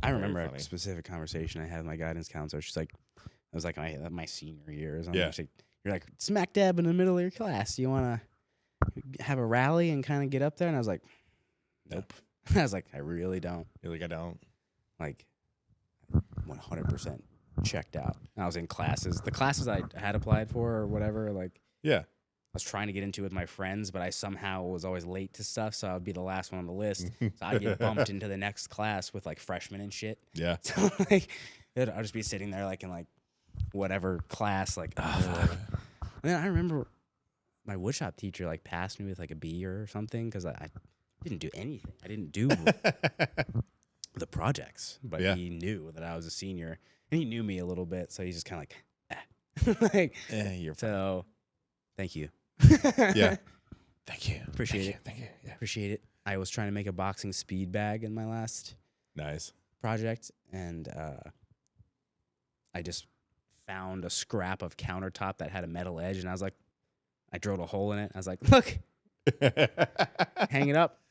I Very remember funny. a specific conversation I had with my guidance counselor. She's like, it was like my senior year or something. Yeah. She's like, you're like smack dab in the middle of your class. You want to have a rally and kind of get up there? And I was like, nope. I was like, I really don't. You're like, I don't. Like, 100% checked out. And I was in classes. The classes I had applied for or whatever, like, Yeah. I was trying to get into with my friends, but I somehow was always late to stuff, so I would be the last one on the list. So I'd get bumped into the next class with like freshmen and shit. Yeah. So like, I'd just be sitting there like in like whatever class, like, oh. And then I remember my woodshop teacher like passed me with like a B or something because I didn't do anything. I didn't do the projects, but Yeah. he knew that I was a senior and he knew me a little bit, so he's just kind of like, like, You're so. Thank you. Yeah. Thank you. Appreciate it. Thank you. Yeah. Appreciate it. I was trying to make a boxing speed bag in my last Nice. project, and I just found a scrap of countertop that had a metal edge, and I was like, I drilled a hole in it. I was like, look, hang it up.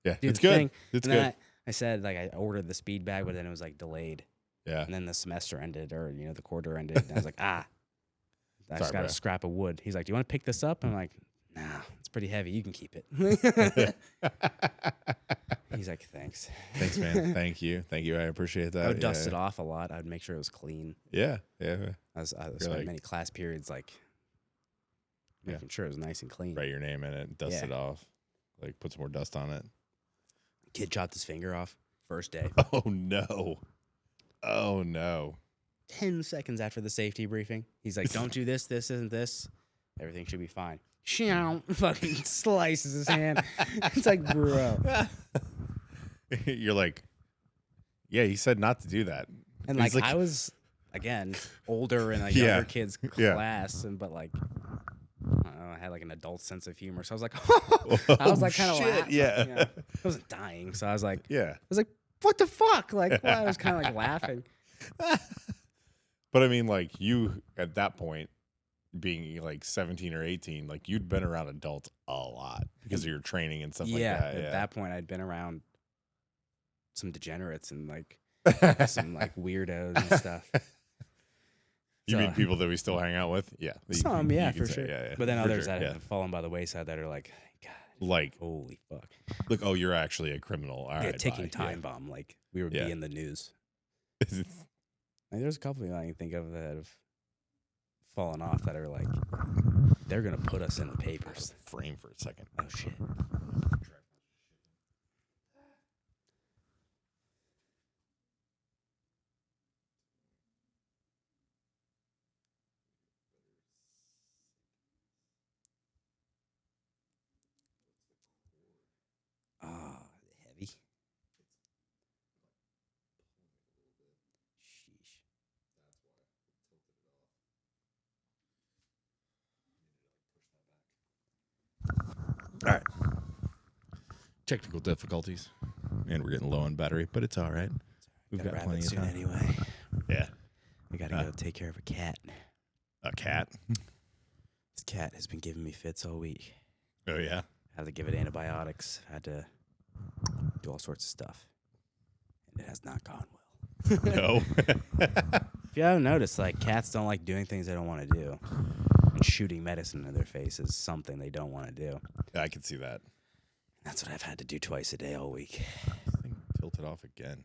Yeah. Do It's the good. thing. It's And good. then I said, like, I ordered the speed bag, but then it was like delayed, Yeah. and then the semester ended, or the quarter ended, and I was like, I just Sorry, got bro. a scrap of wood. He's like, do you want to pick this up? I'm like, nah, it's pretty heavy. You can keep it. He's like, thanks. Thanks, man. Thank you. Thank you. I appreciate that. I would dust yeah. it off a lot. I would make sure it was clean. Yeah. Yeah. I spent like- many class periods like Yeah. making sure it was nice and clean. Write your name in it. Dust Yeah. it off. Like put some more dust on it. Kid chopped his finger off first day. Oh no. Oh no. 10 seconds after the safety briefing, he's like, don't do this. This isn't this. Everything should be fine. Fucking slices his hand. It's like, bro. You're like, yeah, he said not to do that. And He's like, I was, again, older in a Yeah. younger kid's Yeah. class, but like, I don't know, I had like an adult sense of humor. So I was like, I was like kind of shit, laughing. yeah. You know, I wasn't dying. So I was like, Yeah. what the fuck? Like, well, I was kind of like laughing. But I mean, like you at that point, being like 17 or 18, like you'd been around adults a lot because of your training and stuff Yeah, like that. at that point, I'd been around some degenerates and like Yeah. some like weirdos and stuff. You mean So- people that we still hang out with? Yeah. Some, You yeah, can for say, sure. Yeah, But then for others sure, that yeah. have fallen by the wayside that are like, God, Like, holy fuck. look, oh, you're actually a criminal. All Yeah, right, ticking bye. time bomb. Like, we would Yeah. be in the news. Yeah. Like, there's a couple of I can think of that have fallen off that are like, they're going to put us in the papers. Frame for a second. Oh, shit. Ah, heavy. Sheesh. All right. Technical difficulties. And we're getting low on battery, but it's all right. We've Gotta got wrap plenty it of soon time. anyway. Yeah. I gotta go take care of a cat. A cat. This cat has been giving me fits all week. Oh, yeah. Had to give it antibiotics. Had to do all sorts of stuff. And it has not gone well. No. If you haven't noticed, like, cats don't like doing things they don't want to do. And shooting medicine in their face is something they don't want to do. I can see that. That's what I've had to do twice a day all week. This thing tilted off again.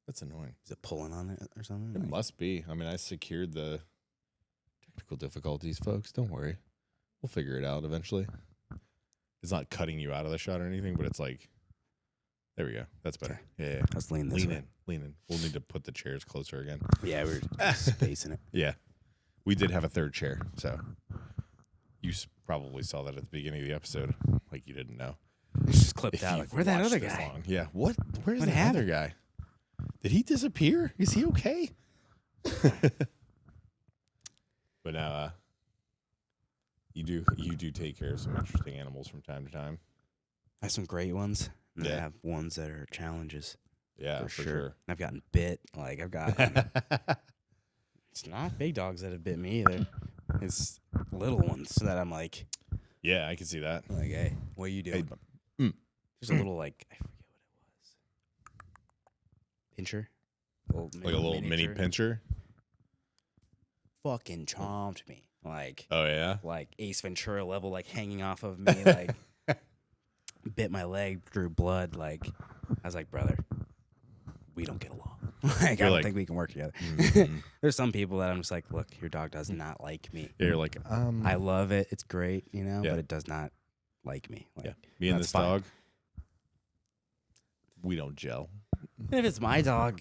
That's annoying. Is it pulling on it or something? It Like- must be. I mean, I secured the technical difficulties, folks. Don't worry. We'll figure it out eventually. It's not cutting you out of the shot or anything, but it's like There we go. That's better. Yeah. Let's lean this Lean way. in. Lean in. We'll need to put the chairs closer again. Yeah, we're spacing it. Yeah. We did have a third chair, so you probably saw that at the beginning of the episode, like you didn't know. It's just clipped If out. you've Like, where'd that watched other this guy? long. Yeah. What? Where's What that other happened? guy? Did he disappear? Is he okay? But now, you do take care of some interesting animals from time to time. I have some great ones. And I Yeah. have ones that are challenges. Yeah, for for sure. sure. I've gotten bit. Like I've got. It's not big dogs that have bit me either. It's little ones that I'm like, Yeah, I can see that. hey, what are you doing? mm. There's a little like I forget what it was. Pincher. Like a little mini miniature. pincher. Fucking chomped me. Like Oh yeah. Ace Ventura level, like hanging off of me, like bit my leg, drew blood. Like I was like, brother, we don't get along. Like I You're don't like, think we can work together. Mhm. There's some people that I'm just like, look, your dog does not like me. Yeah, you're like, I love it. It's great, you know, Yeah. but it does not like me. Like, yeah, me and that's this fine. dog, we don't gel. if it's my dog,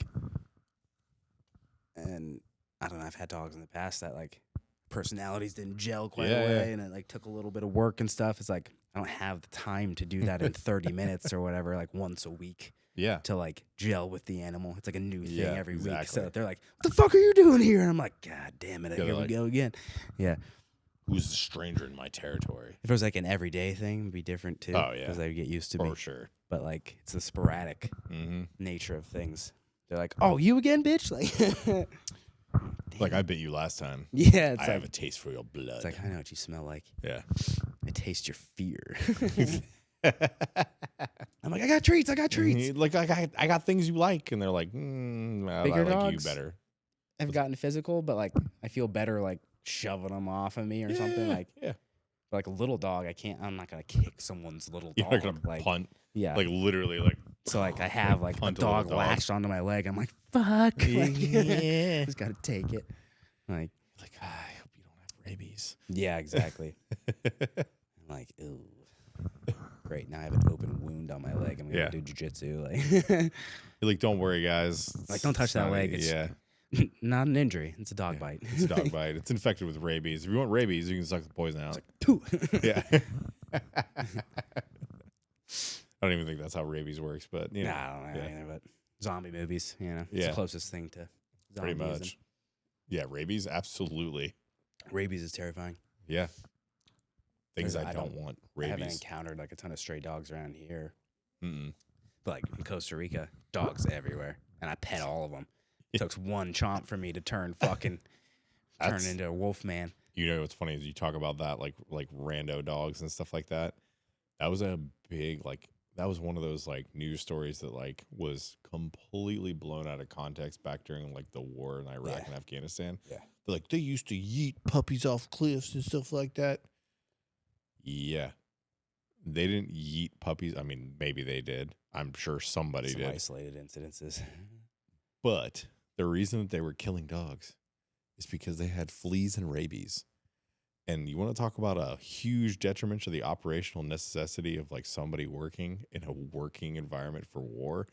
and I don't know, I've had dogs in the past that like personalities didn't gel quite Yeah, away, yeah. and it like took a little bit of work and stuff. It's like I don't have the time to do that in 30 minutes or whatever, like once a week Yeah. to like gel with the animal. It's like a new thing Yeah, every week. exactly. So they're like, "What the fuck are you doing here?" And I'm like, "God damn it, Yeah, here they're we like- go again." Yeah. Who's the stranger in my territory? If it was like an everyday thing, it'd be different too. Oh, yeah. because they would get used to me. For sure. But like, it's the sporadic Mm-hmm. nature of things. They're like, "Oh, you again, bitch!" Like, Like I bit you last time. yeah, it's I like, have a taste for your blood. it's like I know what you smell like. Yeah. I taste your fear. I'm like, I got treats. I got treats. Like I got things you like, and they're like, I Bigger like dogs? you better. I've gotten physical, but like, I feel better like shoving them off of me or something. Like, yeah, like a little dog, I can't. I'm not gonna kick someone's little you're dog. not gonna like, punt, yeah. like literally, like So like I have like a punt a little dog dog. lashed onto my leg. I'm like, fuck. Like, Yeah. just gotta take it. Like, I hope you don't have rabies. yeah, exactly. I'm like, ooh. Great. Now I have an open wound on my leg. I'm gonna Yeah. do jujitsu. Like, You're like, don't worry, guys. Like, don't touch It's that not leg. It's- yeah, not an injury. It's a dog bite. it's a dog bite. It's infected with rabies. If you want rabies, you can suck the poison out. Pooh. Yeah. I don't even think that's how rabies works, but you know, Nah, I don't know yeah. either, but zombie movies, you know, it's Yeah. the closest thing to pretty zombies. much. Yeah, rabies, absolutely. And rabies is terrifying. Yeah. Things Because I I don't don't- want. I haven't Rabies. encountered like a ton of stray dogs around here, Mm-mm. but like in Costa Rica, dogs everywhere, and I pet all of them. It took one chomp for me to turn turn That's- into a wolf man. You know what's funny is you talk about that like rando dogs and stuff like that. That was a big that was one of those like news stories that like was completely blown out of context back during like the war in Iraq Yeah. and Afghanistan. Yeah. They're like they used to yeet puppies off cliffs and stuff like that. Yeah. They didn't yeet puppies. I mean, maybe they did. I'm sure somebody Some did. isolated incidences. But the reason that they were killing dogs is because they had fleas and rabies. And you want to talk about a huge detriment to the operational necessity of like somebody working in a working environment for war,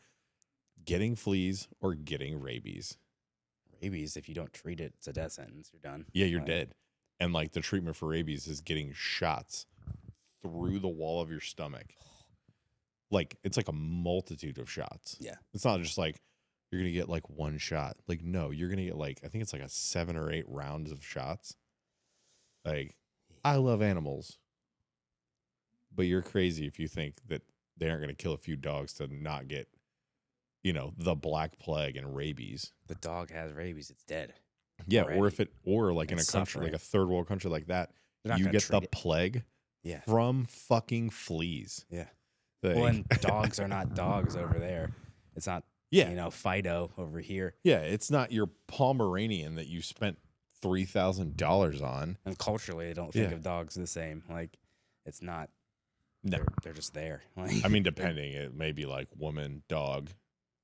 getting fleas or getting rabies. Rabies, if you don't treat it, it's a death sentence. You're done. Yeah, you're Like, dead. And like the treatment for rabies is getting shots through the wall of your stomach. Like it's like a multitude of shots. Yeah. It's not just like you're going to get like one shot. Like, no, you're going to get like, I think it's like a 7 or 8 rounds of shots. Like, I love animals, but you're crazy if you think that they aren't going to kill a few dogs to not get, you know, the Black Plague and rabies. The dog has rabies. It's dead. Yeah. Already. Or if it, or like in a It's country, like suffering. a third world country like that, They're not you gonna get the treat it. plague Yeah. from fucking fleas. Yeah. Like, Well, and dogs are not dogs over there. It's not, yeah. you know, Fido over here. Yeah. It's not your Pomeranian that you spent $3,000 on. And culturally, they don't think Yeah. of dogs the same. Like, it's not. No. They're just there. Like, I mean, depending, it may be like woman, dog,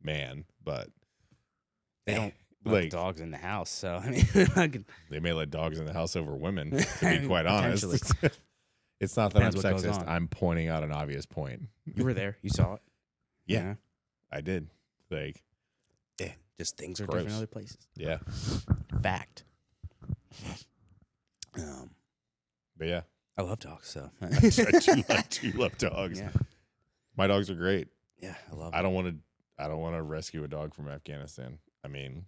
man, but they don't let like the dogs in the house. So I mean, I could- they may let dogs in the house over women. To be quite honest, Potentially. it's not that I'm Depends what goes sexist. on. I'm pointing out an obvious point. you were there. You saw it. Yeah. I did. Like, Yeah, just things are different in Gross. other places. yeah. Fact. But yeah, I love dogs, so I do love dogs. yeah, My dogs are great. yeah, I love. I don't want to rescue a dog from Afghanistan. I mean,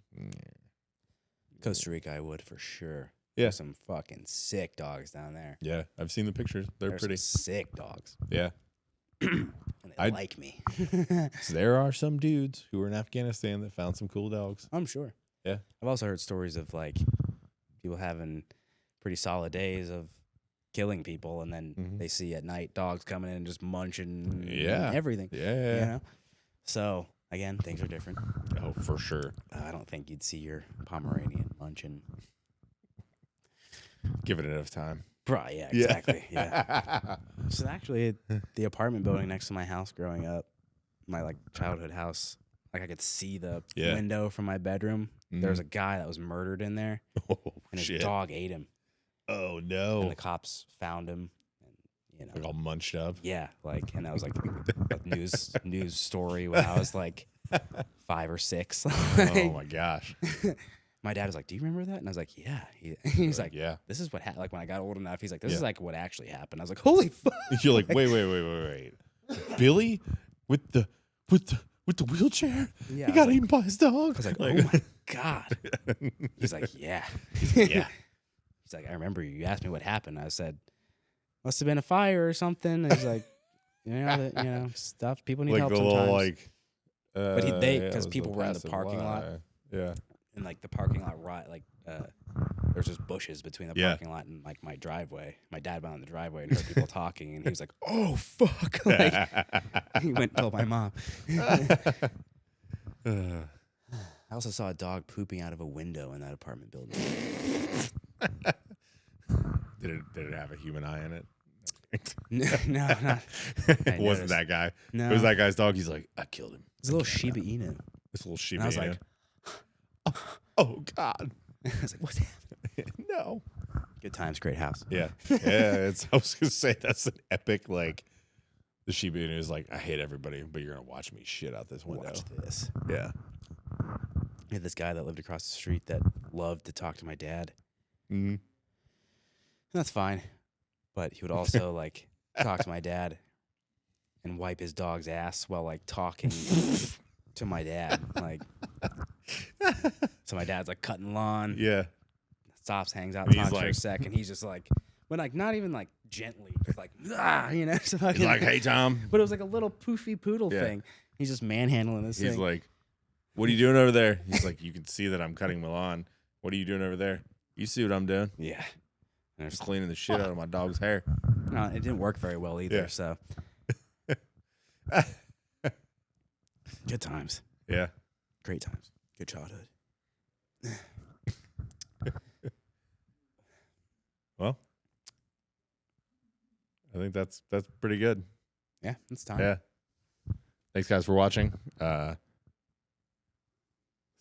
Costa Rica. I would for sure. Yeah. There's some fucking sick dogs down there. yeah, I've seen the pictures. They're There's pretty. some sick dogs. Yeah. And they I'd- like me. So there are some dudes who were in Afghanistan that found some cool dogs. I'm sure. Yeah. I've also heard stories of like people having pretty solid days of killing people, and then Mhm. they see at night dogs coming in and just munching Yeah. everything. Yeah. You know? So again, things are different. Oh, for sure. I don't think you'd see your Pomeranian munching. Give it enough time. Right, yeah, exactly. Yeah. So actually, the apartment building next to my house growing up, my like childhood house, like I could see the Yeah. window from my bedroom. There was a guy that was murdered in there, Oh, and his shit. dog ate him. Oh, And no. the cops found him. And, you know, Like all munched up. yeah, like, and that was like a news story when I was like 5 or 6. Oh, my gosh. My dad was like, "Do you remember that?" And I was like, "Yeah." He's like, yeah. "This is what happened." Like when I got old enough, he's like, "This Yeah. is like what actually happened." I was like, "Holy fuck!" You're like, wait. Billy with the wheelchair? Yeah, He I got was eaten by his dog? I was like, "Oh my god!" He's like, "Yeah." yeah. He's like, "I remember you asked me what happened." I said, "Must have been a fire or something." And he's like, stuff. People need Like help the sometimes. little, like, But yeah, it 'cause was people were in the passive parking lot. lie. Yeah. In like the parking lot, right? Like, there's just bushes between the Yeah. parking lot and like my driveway. My dad went on the driveway and heard people talking, and he was like, "Oh fuck!" Like, he went and told my mom. I also saw a dog pooping out of a window in that apartment building. Did it have a human eye in it? No, not. It wasn't noticed. that guy. No, It was that guy's dog. He's like, I killed him. It's a little Shiba Inu. This little And Shiba I was Inu. like, Oh God. I was like, "What's happening?" No. Good times, great house. Yeah. Yeah. I was gonna say that's an epic, like, the Shiba Inu is like, I hate everybody, but you're gonna watch me shit out this window. Watch this. Yeah. I had this guy that lived across the street that loved to talk to my dad. Mm-hmm. And that's fine. But he would also like talk to my dad and wipe his dog's ass while like talking to my dad. Like, so my dad's like cutting lawn, Yeah. stops, hangs out, And he's talks for a like- second. He's just like, but like not even like gently, just like, so He's fucking, like, hey Tom. but it was like a little poofy poodle Yeah. thing. He's just manhandling this He's thing. like, what are you doing over there? He's like, you can see that I'm cutting my lawn. What are you doing over there? You see what I'm doing? Yeah. And Just there's, cleaning the shit out of my dog's hair. no, it didn't work very well either. Yeah. So good times, Yeah. great times, good childhood. Well, I think that's pretty good. Yeah, it's time. Yeah. Thanks guys for watching. This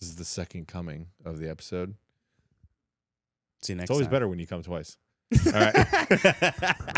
is the second coming of the episode. See you next It's always time. better when you come twice. All right.